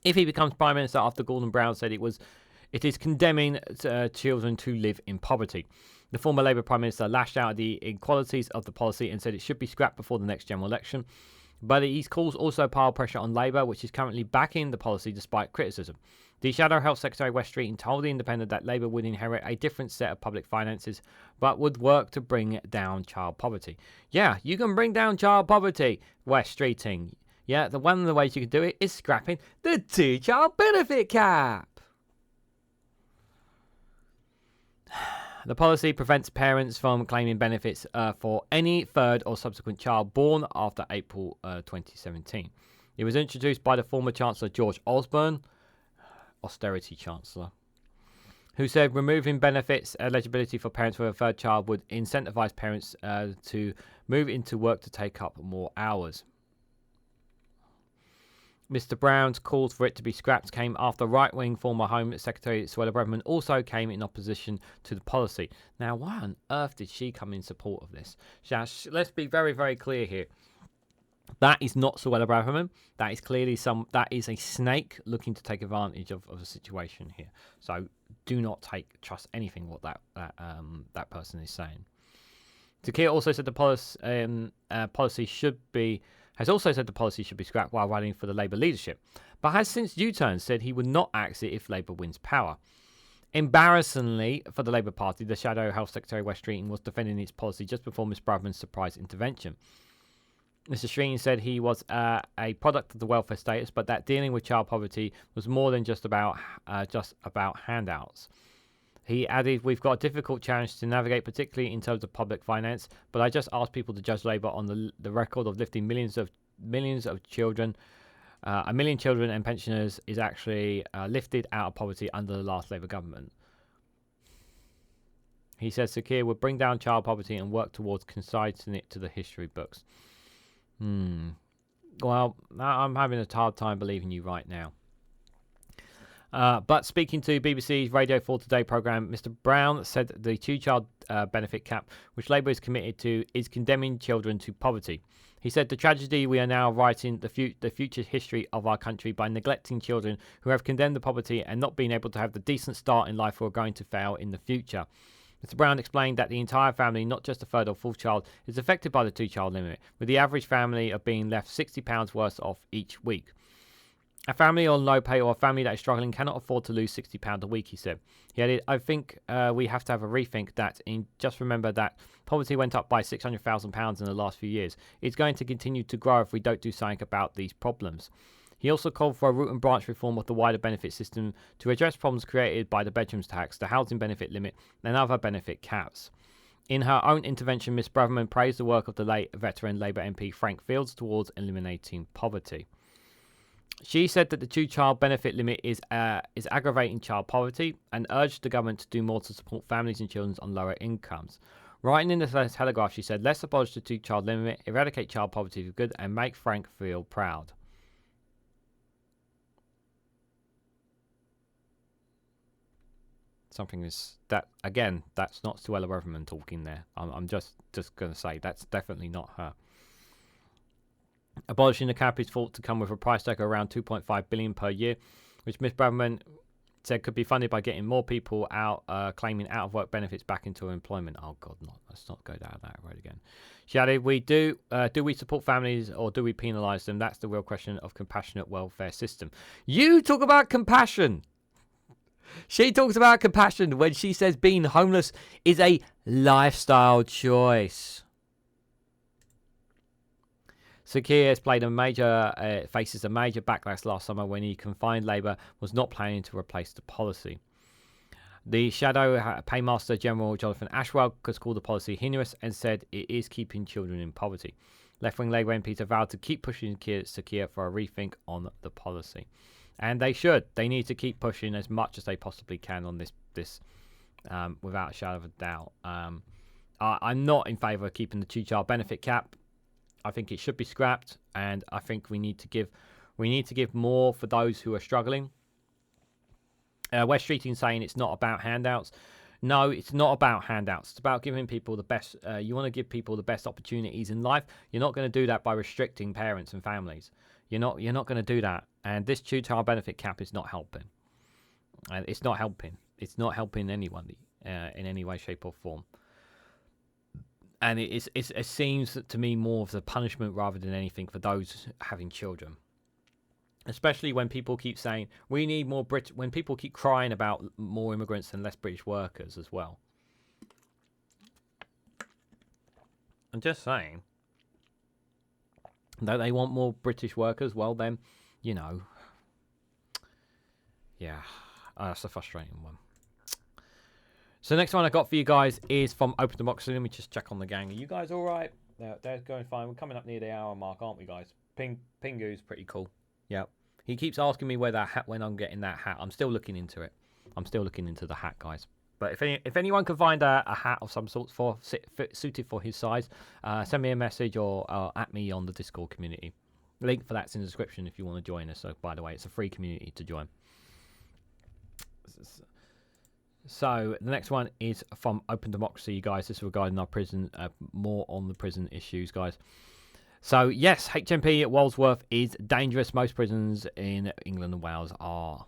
if he becomes Prime Minister after Gordon Brown said it is condemning children to live in poverty. The former Labour Prime Minister lashed out at the inequalities of the policy and said it should be scrapped before the next general election. But his calls also pile pressure on Labour, which is currently backing the policy despite criticism. The Shadow Health Secretary Wes Streeting told The Independent that Labour would inherit a different set of public finances, but would work to bring down child poverty. Yeah, you can bring down child poverty, Wes Streeting. Yeah, one of the ways you can do it is scrapping the two-child benefit cap. The policy prevents parents from claiming benefits for any third or subsequent child born after April 2017. It was introduced by the former Chancellor George Osborne, austerity Chancellor, who said removing benefits eligibility for parents with a third child would incentivise parents to move into work to take up more hours. Mr. Brown's calls for it to be scrapped came after right-wing former Home Secretary Suella Braverman also came in opposition to the policy. Now, why on earth did she come in support of this? Let's be very, very clear here. That is not Suella Braverman. That is clearly that is a snake looking to take advantage of the situation here. So do not trust anything what that person is saying. Keir also said the policy should be scrapped while running for the Labour leadership, but has since U-turned, said he would not axe it if Labour wins power. Embarrassingly for the Labour Party, the Shadow Health Secretary Wes Streeting was defending its policy just before Ms Braverman's surprise intervention. Mr Streeting said he was a product of the welfare status, but that dealing with child poverty was more than just about handouts. He added, "We've got a difficult challenge to navigate, particularly in terms of public finance, but I just ask people to judge Labour on the record of lifting millions of children. A million children and pensioners is actually lifted out of poverty under the last Labour government." He says Sir Keir would bring down child poverty and work towards consigning it to the history books. Well, I'm having a hard time believing you right now. But speaking to BBC's Radio 4 Today programme, Mr Brown said the two-child benefit cap, which Labour is committed to, is condemning children to poverty. He said the tragedy we are now writing the future history of our country by neglecting children who have condemned the poverty and not being able to have the decent start in life who are going to fail in the future. Mr Brown explained that the entire family, not just the third or fourth child, is affected by the two-child limit, with the average family of being left £60 worse off each week. A family on low pay or a family that is struggling cannot afford to lose £60 a week, he said. He added, "I think we have to have a rethink that. Just remember that poverty went up by £600,000 in the last few years. It's going to continue to grow if we don't do something about these problems." He also called for a root and branch reform of the wider benefit system to address problems created by the bedrooms tax, the housing benefit limit, and other benefit caps. In her own intervention, Ms Braverman praised the work of the late veteran Labour MP Frank Fields towards eliminating poverty. She said that the two-child benefit limit is aggravating child poverty and urged the government to do more to support families and children on lower incomes. Writing in the Telegraph, she said, "Let's abolish the two-child limit, eradicate child poverty for good, and make Frank feel proud." Something is that again. That's not Suella Braverman talking there. I'm just going to say that's definitely not her. Abolishing the cap is thought to come with a price tag of around $2.5 billion per year, which Ms Braverman said could be funded by getting more people out claiming out of work benefits back into employment. Oh God, let's not go down that road again. She added, do we support families or do we penalise them? That's the real question of compassionate welfare system. You talk about compassion. She talks about compassion when she says being homeless is a lifestyle choice. Sir Keir has faces a major backlash last summer when he confined Labour was not planning to replace the policy. The Shadow Paymaster General Jonathan Ashwell has called the policy heinous and said it is keeping children in poverty. Left-wing Labour MPs have vowed to keep pushing Sir Keir for a rethink on the policy. And they should. They need to keep pushing as much as they possibly can on this without a shadow of a doubt. I'm not in favour of keeping the two-child benefit cap. I think it should be scrapped, and I think we need to give more for those who are struggling. Wes Streeting saying it's not about handouts. No, it's not about handouts. It's about giving people the best. You want to give people the best opportunities in life. You're not going to do that by restricting parents and families. You're not going to do that. And this two-child benefit cap is not helping. And it's not helping. It's not helping anyone. in any way, shape, or form. And it seems to me more of the punishment rather than anything for those having children. Especially when people keep saying we need more when people keep crying about more immigrants and less British workers as well. I'm just saying that they want more British workers. Well, then, yeah, that's a frustrating one. So the next one I got for you guys is from Open Democracy. Let me just check on the gang. Are you guys all right? They're going fine. We're coming up near the hour mark, aren't we, guys? Pingu's pretty cool. Yep. He keeps asking me where that hat, when I'm getting that hat. I'm still looking into it. I'm still looking into the hat, guys. But if anyone can find a hat of some sort suited for his size, send me a message or at me on the Discord community. Link for that's in the description if you want to join us. So, by the way, it's a free community to join. So the next one is from Open Democracy, guys. This is regarding our prison, more on the prison issues, guys. So yes, HMP Wandsworth is dangerous. Most prisons in England and Wales are.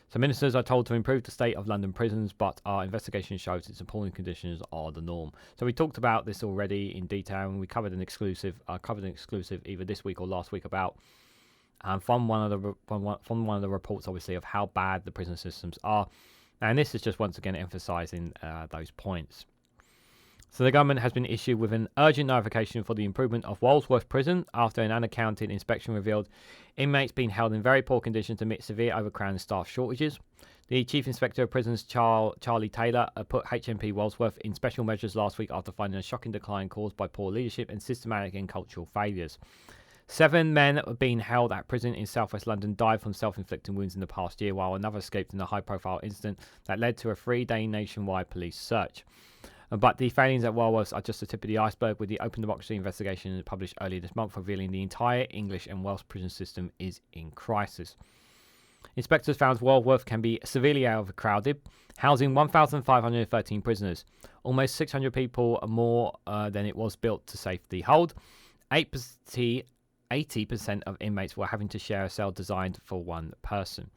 So ministers are told to improve the state of London prisons, but our investigation shows its appalling conditions are the norm. So we talked about this already in detail, and we covered an exclusive. Either this week or last week about from one of the reports, obviously, of how bad the prison systems are. And this is just once again emphasising those points. So the government has been issued with an urgent notification for the improvement of Wandsworth Prison after an unaccounted inspection revealed inmates being held in very poor conditions amid severe overcrowding and staff shortages. The Chief Inspector of Prisons, Charlie Taylor, put HMP Wandsworth in special measures last week after finding a shocking decline caused by poor leadership and systematic and cultural failures. 7 men being held at prison in southwest London died from self-inflicted wounds in the past year, while another escaped in a high-profile incident that led to a 3-day nationwide police search. But the failings at Walworth are just the tip of the iceberg, with the Open Democracy investigation published earlier this month revealing the entire English and Welsh prison system is in crisis. Inspectors found Walworth can be severely overcrowded, housing 1,513 prisoners, almost 600 people more than it was built to safely hold. 80% of inmates were having to share a cell designed for one person.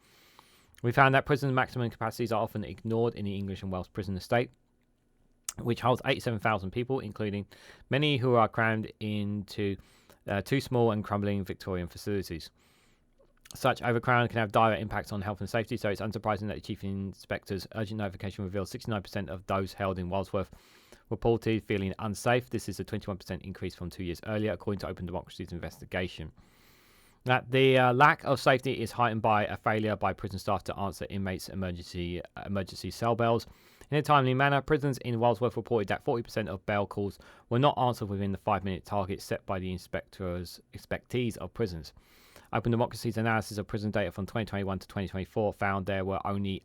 We found that prison maximum capacities are often ignored in the English and Welsh prison estate, which holds 87,000 people, including many who are crammed into too small and crumbling Victorian facilities. Such overcrowding can have direct impacts on health and safety, so it's unsurprising that the Chief Inspector's urgent notification revealed 69% of those held in Wandsworth reported feeling unsafe. This is a 21% increase from 2 years earlier, according to Open Democracy's investigation. That the lack of safety is heightened by a failure by prison staff to answer inmates' emergency cell bells in a timely manner. Prisons in Wandsworth reported that 40% of bell calls were not answered within the 5-minute target set by the inspectees of prisons. Open Democracy's analysis of prison data from 2021 to 2024 found there were only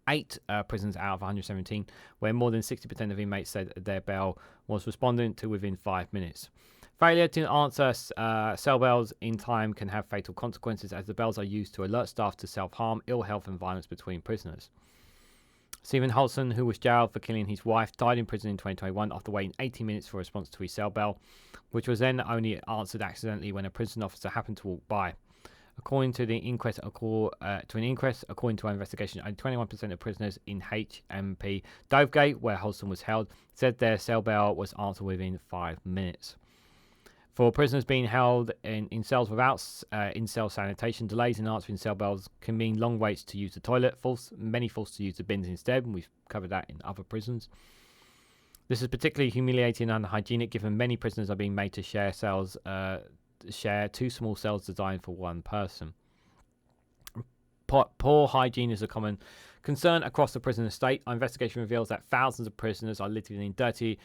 8 prisons out of 117 where more than 60% of inmates said their bell was responding to within 5 minutes. Failure to answer cell bells in time can have fatal consequences, as the bells are used to alert staff to self-harm, ill health and violence between prisoners. Stephen Holson, who was jailed for killing his wife, died in prison in 2021 after waiting 18 minutes for a response to his cell bell, which was then only answered accidentally when a prison officer happened to walk by. According to the inquest, according to our investigation, only 21% of prisoners in HMP Dovegate, where Holson was held, said their cell bell was answered within 5 minutes. For prisoners being held in cells without in-cell sanitation, delays in answering cell bells can mean long waits to use the toilet. Many forced to use the bins instead, and we've covered that in other prisons. This is particularly humiliating and unhygienic, given many prisoners are being made to share 2 small cells designed for one person. Poor hygiene is a common concern across the prison estate. Our investigation reveals that thousands of prisoners are living in dirty,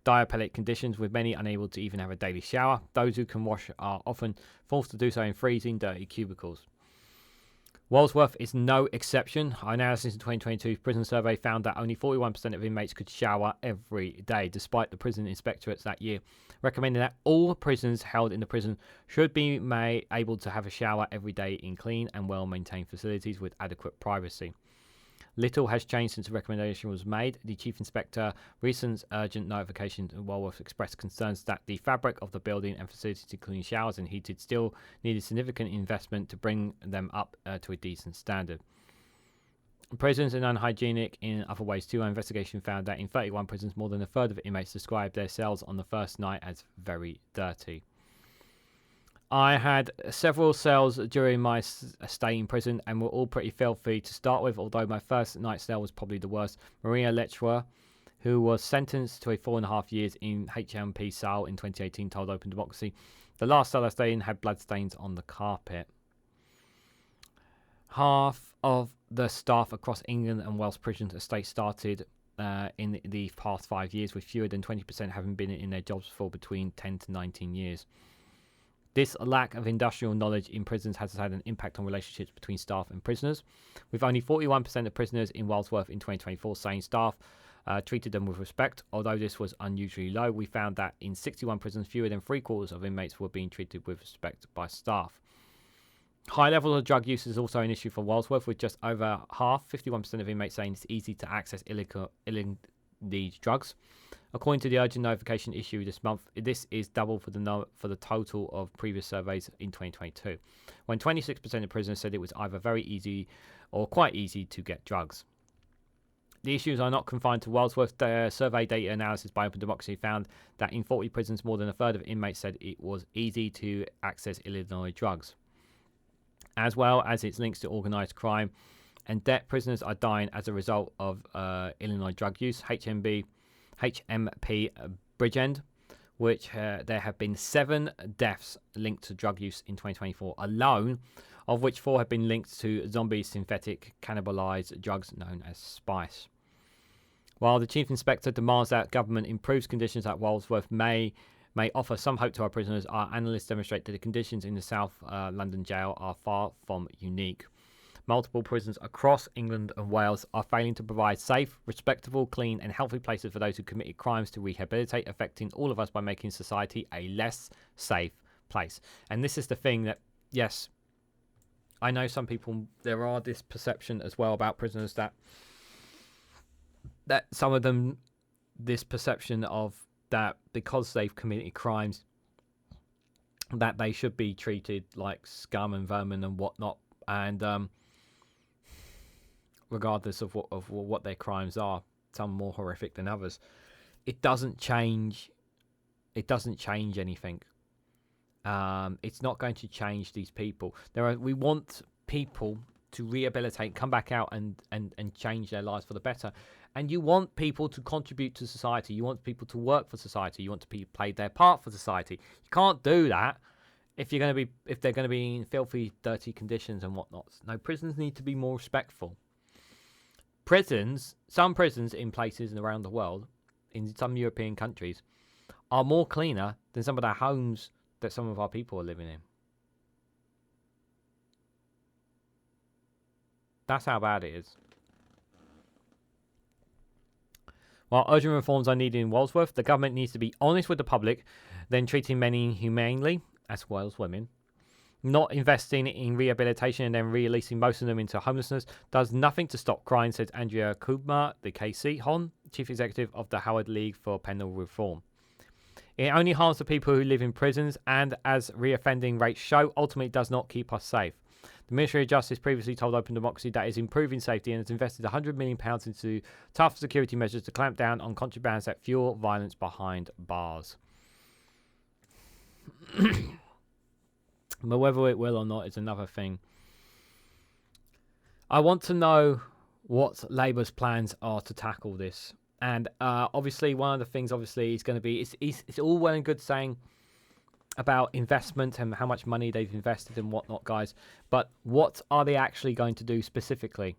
diarrhoeic conditions, with many unable to even have a daily shower. Those who can wash are often forced to do so in freezing, dirty cubicles. Wandsworth is no exception. Our analysis in 2022 prison survey found that only 41% of inmates could shower every day, despite the prison inspectorates that year recommending that all prisoners held in the prison should be able to have a shower every day in clean and well-maintained facilities with adequate privacy. Little has changed since the recommendation was made. The Chief Inspector recent urgent notification to Walworth expressed concerns that the fabric of the building and facilities to clean showers and heated still needed significant investment to bring them up to a decent standard. Prisons are unhygienic in other ways too. Our investigation found that in 31 prisons, more than a third of inmates described their cells on the first night as very dirty. I had several cells during my stay in prison and were all pretty filthy to start with, although my first night cell was probably the worst. Maria lecturer, who was sentenced to 4.5 years in HMP cell in 2018, told Open Democracy, the last cell I stayed in had bloodstains on the carpet. Half of the staff across England and Wales prison estates started in the past 5 years, with fewer than 20% having been in their jobs for between 10 to 19 years. This lack of industrial knowledge in prisons has had an impact on relationships between staff and prisoners, with only 41% of prisoners in Wandsworth in 2024 saying staff treated them with respect. Although this was unusually low, we found that in 61 prisons, fewer than 3/4 of inmates were being treated with respect by staff. High levels of drug use is also an issue for Wandsworth, with just over half, 51% of inmates saying it's easy to access illegal drugs. According to the urgent notification issued this month, this is double for the total of previous surveys in 2022, when 26% of prisoners said it was either very easy or quite easy to get drugs. The issues are not confined to Wandsworth. The survey data analysis by Open Democracy found that in 40 prisons, more than a third of inmates said it was easy to access illegal drugs, as well as its links to organised crime and debt. Prisoners are dying as a result of Illinois drug use. HMP Bridgend, which there have been 7 deaths linked to drug use in 2024 alone, of which 4 have been linked to zombie synthetic cannibalized drugs known as spice. While the Chief Inspector demands that government improves conditions at Wandsworth may offer some hope to our prisoners, our analysts demonstrate that the conditions in the South London jail are far from unique. Multiple prisons across England and Wales are failing to provide safe, respectable, clean and healthy places for those who committed crimes to rehabilitate, affecting all of us by making society a less safe place. And this is the thing that, yes, I know some people, there are this perception as well about prisoners that some of them, this perception of that because they've committed crimes, that they should be treated like scum and vermin and whatnot, and regardless of what their crimes are, some more horrific than others. It doesn't change anything. It's not going to change these people. We want people to rehabilitate, come back out and change their lives for the better. And you want people to contribute to society. You want people to work for society. You want to play their part for society. You can't do that if they're going to be in filthy, dirty conditions and whatnot. No, prisons need to be more respectful. Some prisons in places and around the world, in some European countries, are more cleaner than some of the homes that some of our people are living in. That's how bad it is. While urgent reforms are needed in Wandsworth, the government needs to be honest with the public, then treating men inhumanely, as well as women. Not investing in rehabilitation and then releasing most of them into homelessness does nothing to stop crime, said Andrea Kumar, the KC Hon, Chief Executive of the Howard League for Penal Reform. It only harms the people who live in prisons, and as reoffending rates show, ultimately does not keep us safe. The Ministry of Justice previously told Open Democracy that it is improving safety and has invested £100 million into tough security measures to clamp down on contrabands that fuel violence behind bars. But whether it will or not is another thing. I want to know what Labour's plans are to tackle this. And obviously, one of the things is going to be, it's all well and good saying about investment and how much money they've invested and whatnot, guys. But what are they actually going to do specifically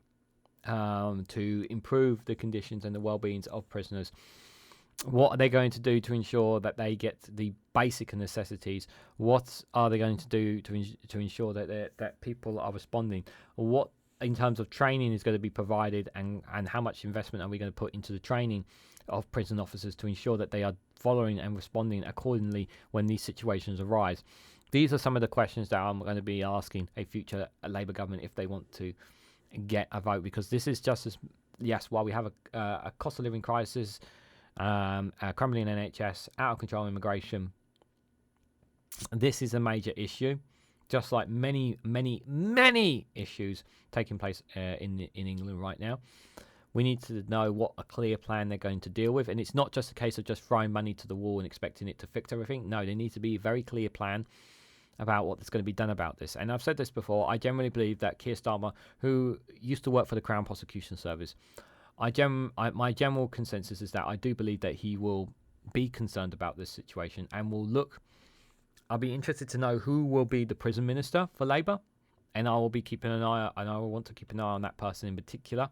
to improve the conditions and the well-beings of prisoners? What are they going to do to ensure that they get the basic necessities? What are they going to do to ensure that people are responding? What, in terms of training, is going to be provided, and how much investment are we going to put into the training of prison officers to ensure that they are following and responding accordingly when these situations arise? These are some of the questions that I'm going to be asking a future Labour government if they want to get a vote, because this is just as, yes, while we have a cost of living crisis, a crumbling NHS, out of control immigration, this is a major issue just like many issues taking place in England right now. We need to know what a clear plan they're going to deal with. And it's not just a case of just throwing money to the wall and expecting it to fix everything. No, there needs to be a very clear plan about what's going to be done about this. And I've said this before, I generally believe that Keir Starmer, who used to work for the Crown Prosecution Service, my general consensus is that I do believe that he will be concerned about this situation and will look. I'll be interested to know who will be the prison minister for Labour, and I will be keeping an eye, and I will want to keep an eye on that person in particular.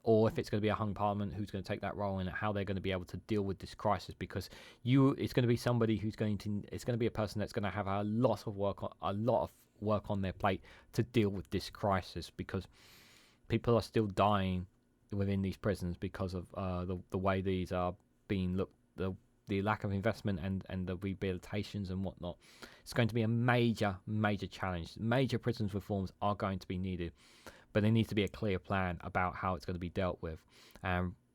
Or if it's going to be a hung parliament, who's going to take that role and how they're going to be able to deal with this crisis, because it's going to be somebody it's going to be a person that's going to have a lot of work on their plate to deal with this crisis, because people are still dying within these prisons because of the way these are being looked, the lack of investment and the rehabilitations and whatnot. It's going to be a major challenge. Major prisons reforms are going to be needed. But there needs to be a clear plan about how it's going to be dealt with.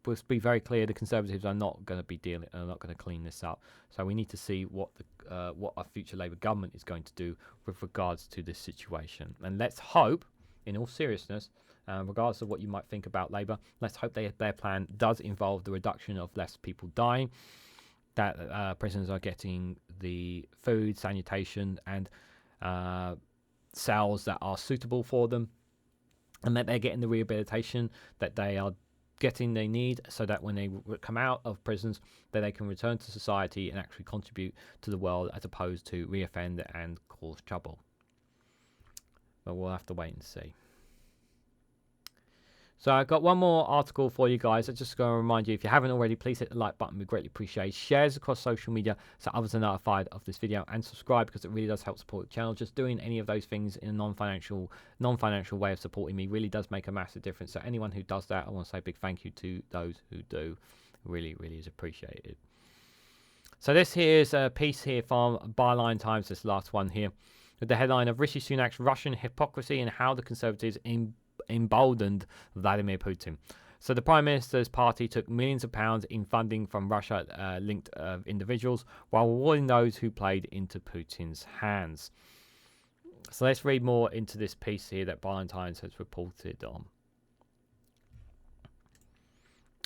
Let's be very clear: the Conservatives are not going to be not going to clean this up. So we need to see what a future Labour government is going to do with regards to this situation. And let's hope, in all seriousness, regardless of what you might think about Labour, let's hope their plan does involve the reduction of less people dying, that prisoners are getting the food, sanitation, and cells that are suitable for them, and that they're getting the rehabilitation that they need, so that when they come out of prisons, that they can return to society and actually contribute to the world, as opposed to reoffend and cause trouble. But we'll have to wait and see. So I've got one more article for you guys. I'm just going to remind you, if you haven't already, please hit the like button. We greatly appreciate it. Shares across social media so others are notified of this video, and subscribe, because it really does help support the channel. Just doing any of those things in a non-financial way of supporting me really does make a massive difference. So anyone who does that, I want to say a big thank you to those who do. Really is appreciated. So this here's a piece here from Byline Times, this last one here, with the headline of Rishi Sunak's Russian hypocrisy and how the Conservatives emboldened Vladimir Putin. So the Prime Minister's party took millions of pounds in funding from Russia-linked individuals, while rewarding those who played into Putin's hands. So let's read more into this piece here that Byline Times has reported on.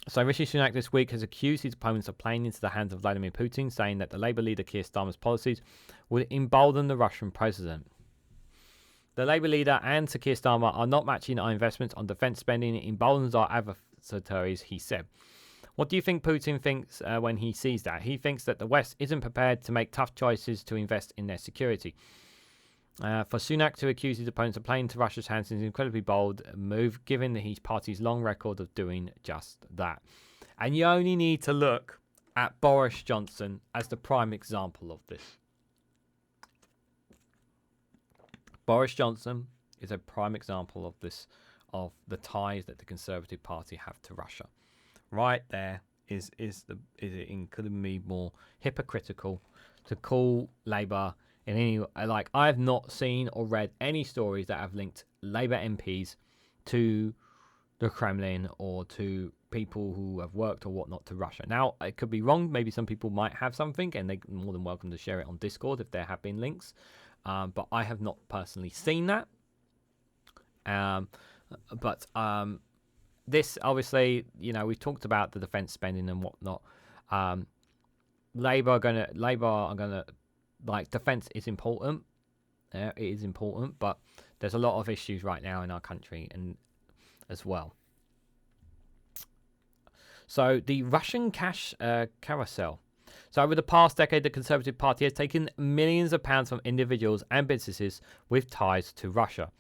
So Rishi Sunak this week has accused his opponents of playing into the hands of Vladimir Putin, saying that the Labour leader Keir Starmer's policies would embolden the Russian president. The Labour leader and Sir Keir Starmer are not matching our investments on defence spending. It emboldens our adversaries, he said. What do you think Putin thinks when he sees that? He thinks that the West isn't prepared to make tough choices to invest in their security. For Sunak to accuse his opponents of playing to Russia's hands is an incredibly bold move, given his party's long record of doing just that. And you only need to look at Boris Johnson as the prime example of this. Boris Johnson is a prime example of this, of the ties that the Conservative Party have to Russia. Right there is it incredibly more hypocritical to call Labour in any, like, I have not seen or read any stories that have linked Labour MPs to the Kremlin or to people who have worked or whatnot to Russia. Now, it could be wrong. Maybe some people might have something, and they're more than welcome to share it on Discord if there have been links. But I have not personally seen that. This, obviously, you know, we've talked about the defence spending and whatnot. Labour are gonna, like, defence is important. It is important, but there's a lot of issues right now in our country and as well. So the Russian cash carousel. So over the past decade, the Conservative Party has taken millions of pounds from individuals and businesses with ties to Russia.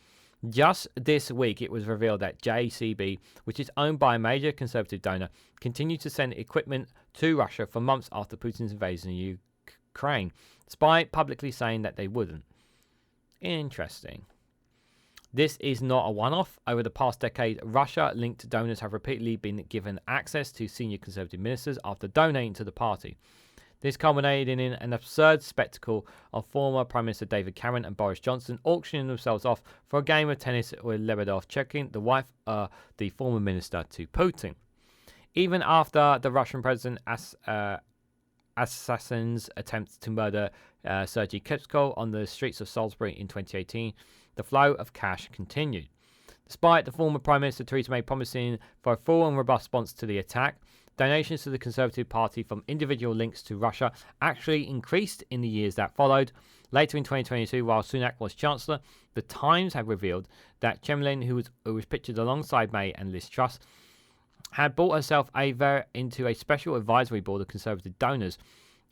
Just this week, it was revealed that JCB, which is owned by a major Conservative donor, continued to send equipment to Russia for months after Putin's invasion of Ukraine, despite publicly saying that they wouldn't. Interesting. This is not a one-off. Over the past decade, Russia-linked donors have repeatedly been given access to senior Conservative ministers after donating to the party. This culminated in an absurd spectacle of former Prime Minister David Cameron and Boris Johnson auctioning themselves off for a game of tennis with Lebedov, checking the wife, the former minister, to Putin. Even after the Russian president assassins attempt to murder Sergei Kipsko on the streets of Salisbury in 2018, the flow of cash continued. Despite the former Prime Minister Theresa May promising for a full and robust response to the attack, donations to the Conservative Party from individual links to Russia actually increased in the years that followed. Later in 2022, while Sunak was Chancellor, the Times had revealed that Kremlin, who was pictured alongside May and Liz Truss, had brought herself into a special advisory board of Conservative donors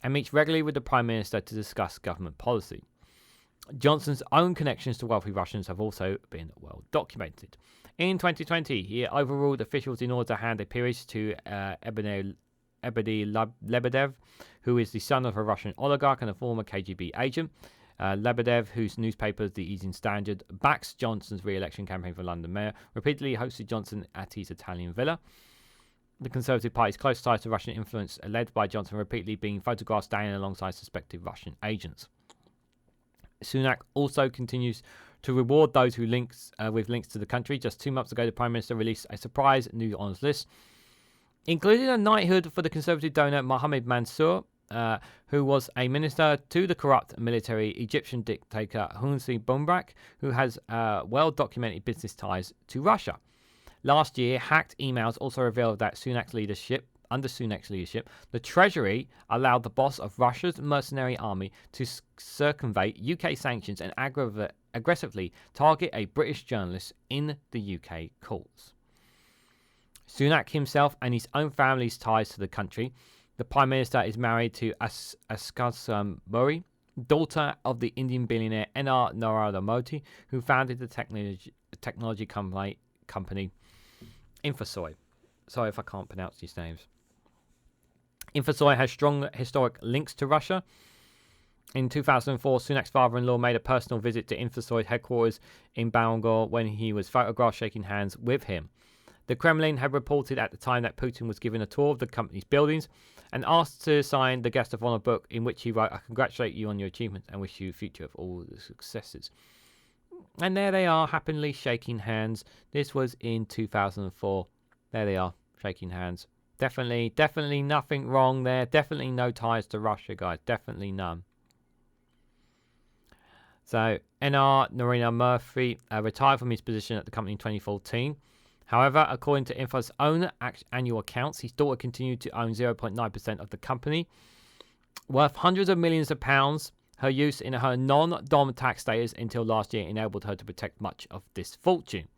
and meets regularly with the Prime Minister to discuss government policy. Johnson's own connections to wealthy Russians have also been well documented. In 2020, he overruled officials in order to hand a peerage to Ebedi Lebedev, who is the son of a Russian oligarch and a former KGB agent. Lebedev, whose newspaper, The Evening Standard, backs Johnson's re-election campaign for London mayor, repeatedly hosted Johnson at his Italian villa. The Conservative Party's close ties to Russian influence are led by Johnson repeatedly being photographed standing alongside suspected Russian agents. Sunak also continues to reward those who with links to the country. Just 2 months ago, the Prime Minister released a surprise new honours list, including a knighthood for the Conservative donor Mohammed Mansour, who was a minister to the corrupt military Egyptian dictator Hosni Mubarak, who has well-documented business ties to Russia. Last year, hacked emails also revealed that under Sunak's leadership, the Treasury allowed the boss of Russia's mercenary army to circumvent UK sanctions and aggressively target a British journalist in the UK courts. Sunak himself and his own family's ties to the country. The Prime Minister is married to Askar Murray, daughter of the Indian billionaire N.R. Narendra Modi, who founded the technology company Infosoy. Sorry if I can't pronounce these names. Infosoy has strong historic links to Russia. In 2004, Sunak's father-in-law made a personal visit to Infosoy headquarters in Bangor when he was photographed shaking hands with him. The Kremlin had reported at the time that Putin was given a tour of the company's buildings and asked to sign the Guest of Honor book, in which he wrote, "I congratulate you on your achievements and wish you a future of all the successes." And there they are, happily shaking hands. This was in 2004. There they are, shaking hands. Definitely nothing wrong there. Definitely no ties to Russia, guys. Definitely none. So, N.R. Narendra Murphy retired from his position at the company in 2014. However, according to Info's own annual accounts, his daughter continued to own 0.9% of the company, worth hundreds of millions of pounds. Her use in her non-dom tax status until last year enabled her to protect much of this fortune.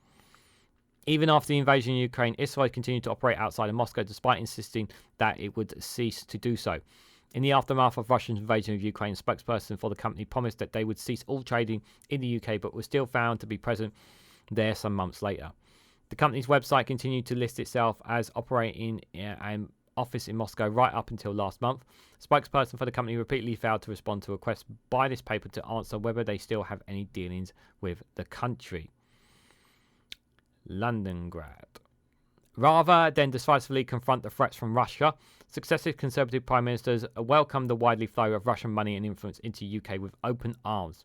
Even after the invasion of Ukraine, Infosoy continued to operate outside of Moscow despite insisting that it would cease to do so. In the aftermath of Russia's invasion of Ukraine, a spokesperson for the company promised that they would cease all trading in the UK, but was still found to be present there some months later. The company's website continued to list itself as operating an office in Moscow right up until last month. A spokesperson for the company repeatedly failed to respond to requests by this paper to answer whether they still have any dealings with the country. Londongrad. Rather than decisively confront the threats from Russia, successive Conservative Prime Ministers welcomed the widely flow of Russian money and influence into UK with open arms.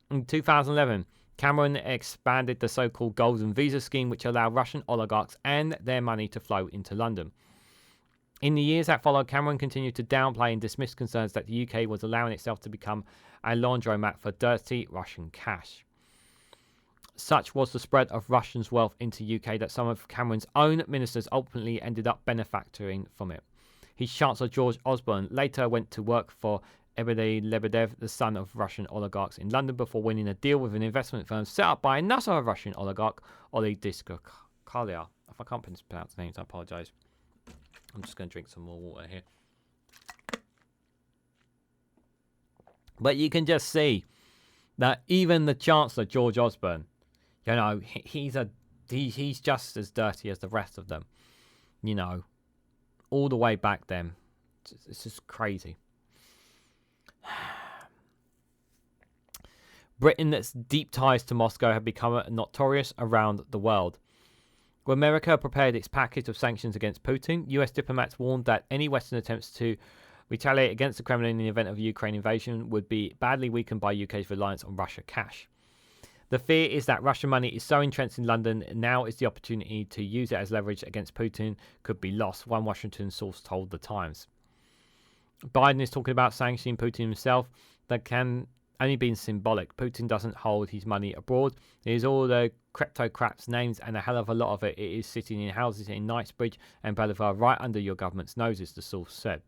In 2011, Cameron expanded the so-called Golden Visa scheme, which allowed Russian oligarchs and their money to flow into London. In the years that followed, Cameron continued to downplay and dismiss concerns that the UK was allowing itself to become a laundromat for dirty Russian cash. Such was the spread of Russians' wealth into UK that some of Cameron's own ministers ultimately ended up benefiting from it. His Chancellor George Osborne later went to work for Ebedi Lebedev, the son of Russian oligarchs in London, before winning a deal with an investment firm set up by another Russian oligarch, Oleg Diskokalia. If I can't pronounce names, I apologise. I'm just going to drink some more water here. But you can just see that even the Chancellor, George Osborne, you know, he's just as dirty as the rest of them. You know, all the way back then. It's just crazy. Britain's deep ties to Moscow have become notorious around the world. When America prepared its package of sanctions against Putin, US diplomats warned that any Western attempts to retaliate against the Kremlin in the event of a Ukraine invasion would be badly weakened by UK's reliance on Russia cash. The fear is that Russian money is so entrenched in London, now is the opportunity to use it as leverage against Putin could be lost, one Washington source told The Times. Biden is talking about sanctioning Putin himself. That can only be symbolic. Putin doesn't hold his money abroad. It is all the kleptocrats' names, and a hell of a lot of it is sitting in houses in Knightsbridge and Boulevard right under your government's noses, the source said.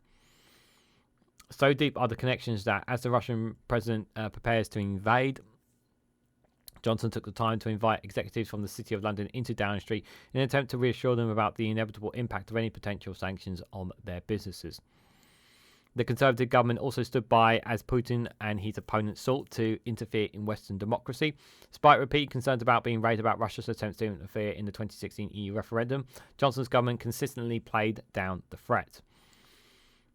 So deep are the connections that as the Russian president prepares to invade, Johnson took the time to invite executives from the City of London into Downing Street in an attempt to reassure them about the inevitable impact of any potential sanctions on their businesses. The Conservative government also stood by as Putin and his opponents sought to interfere in Western democracy. Despite repeated concerns about being raised about Russia's attempts to interfere in the 2016 EU referendum, Johnson's government consistently played down the threat.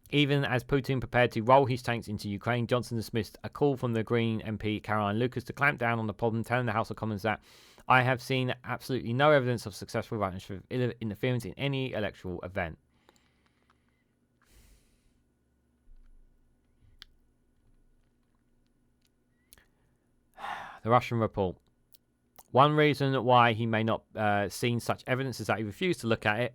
Even as Putin prepared to roll his tanks into Ukraine, Johnson dismissed a call from the Green MP Caroline Lucas to clamp down on the problem, telling the House of Commons that I have seen absolutely no evidence of successful Russian interference in any electoral event. The Russian report. One reason why he may not seen such evidence is that he refused to look at it.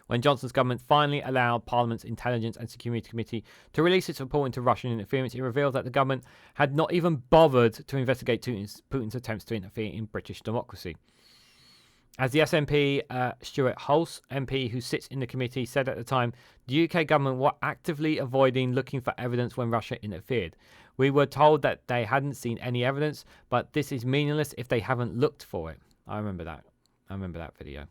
When Johnson's government finally allowed Parliament's Intelligence and Security Committee to release its report into Russian interference, it revealed that the government had not even bothered to investigate Putin's attempts to interfere in British democracy. As the SNP Stuart Hulse, MP who sits in the committee, said at the time, the UK government were actively avoiding looking for evidence when Russia interfered. We were told that they hadn't seen any evidence, but this is meaningless if they haven't looked for it. I remember that video.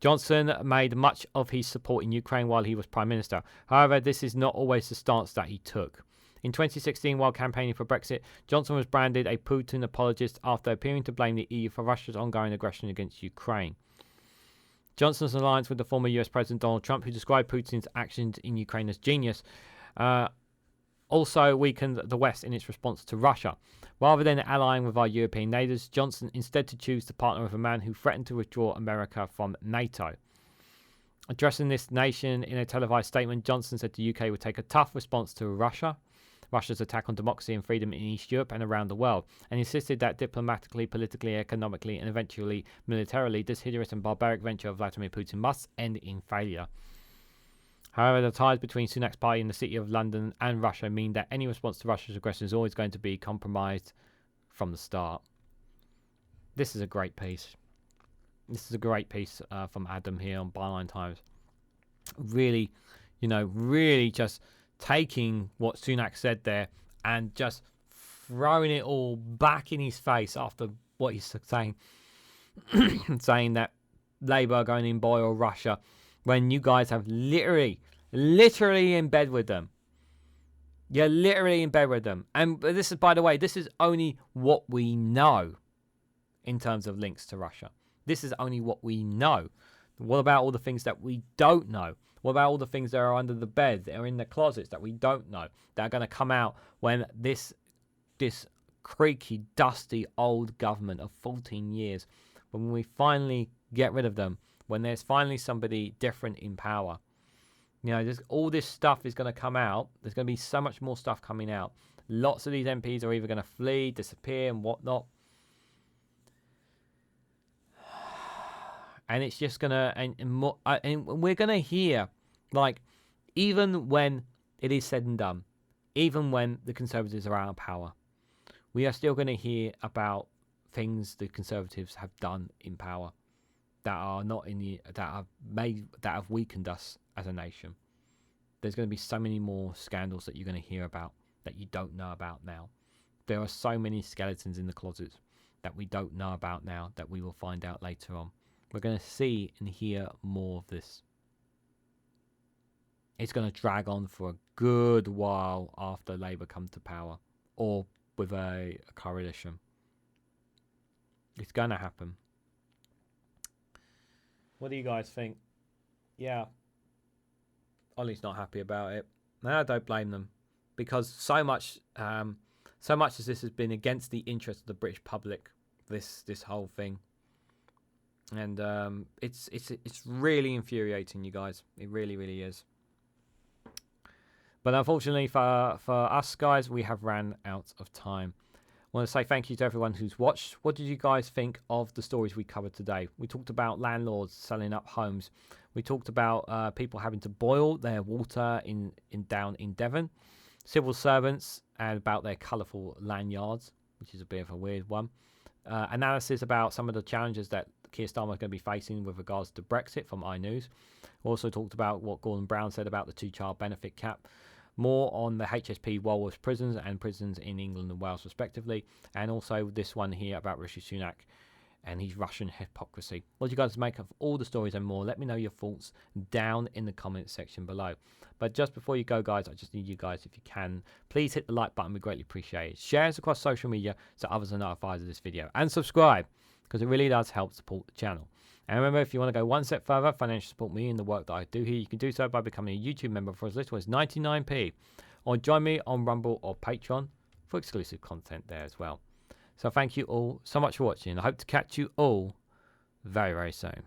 Johnson made much of his support in Ukraine while he was Prime Minister. However, this is not always the stance that he took. In 2016, while campaigning for Brexit, Johnson was branded a Putin apologist after appearing to blame the EU for Russia's ongoing aggression against Ukraine. Johnson's alliance with the former US President Donald Trump, who described Putin's actions in Ukraine as genius, also weakened the West in its response to Russia. Rather than allying with our European neighbours, Johnson instead to choose to partner with a man who threatened to withdraw America from NATO. Addressing this nation in a televised statement, Johnson said the UK would take a tough response to Russia's attack on democracy and freedom in East Europe and around the world, and insisted that diplomatically, politically, economically, and eventually militarily, this hideous and barbaric venture of Vladimir Putin must end in failure. However, the ties between Sunak's party and the City of London and Russia mean that any response to Russia's aggression is always going to be compromised from the start. This is a great piece. This is a great piece from Adam here on Byline Times. Really just taking what Sunak said there and just throwing it all back in his face after what he's saying. Saying that Labour are going to embroil Russia when you guys have literally in bed with them. You're literally in bed with them. And this is, by the way, this is only what we know in terms of links to Russia. This is only what we know. What about all the things that we don't know? What about all the things that are under the bed, that are in the closets that we don't know, that are going to come out when this creaky, dusty, old government of 14 years, when we finally get rid of them, when there's finally somebody different in power. All this stuff is going to come out. There's going to be so much more stuff coming out. Lots of these MPs are either going to flee, disappear, and whatnot. And it's just going to... And we're going to hear, even when it is said and done, even when the Conservatives are out of power, we are still going to hear about things the Conservatives have done in power that are not that have weakened us as a nation. There's going to be so many more scandals that you're going to hear about that you don't know about now. There are so many skeletons in the closets that we don't know about now that we will find out later on. We're going to see and hear more of this. It's going to drag on for a good while after Labour come to power, or with a coalition. It's going to happen. What do you guys think? Yeah, Ollie's not happy about it. No, I don't blame them, because so much as this has been against the interest of the British public, this whole thing, and it's really infuriating, you guys. It really, really is. But unfortunately for us guys, we have ran out of time. want to say thank you to everyone who's watched. What did you guys think of the stories we covered today? We talked about landlords selling up homes. We talked about people having to boil their water down in Devon, civil servants, and about their colourful lanyards, which is a bit of a weird one. Analysis about some of the challenges that Keir Starmer is going to be facing with regards to Brexit from iNews. We also talked about what Gordon Brown said about the 2-child benefit cap. More on the HMP Wandsworth prisons and prisons in England and Wales respectively, and also this one here about Rishi Sunak and his Russian hypocrisy. What do you guys make of all the stories and more? Let me know your thoughts down in the comments section below. But just before you go, guys, I just need you guys, if you can, please hit the like button. We greatly appreciate it. Share us across social media so others are notified of this video, and subscribe because it really does help support the channel. And remember, if you want to go one step further, financially support me in the work that I do here, you can do so by becoming a YouTube member for as little as 99p, or join me on Rumble or Patreon for exclusive content there as well. So thank you all so much for watching. I hope to catch you all very, very soon.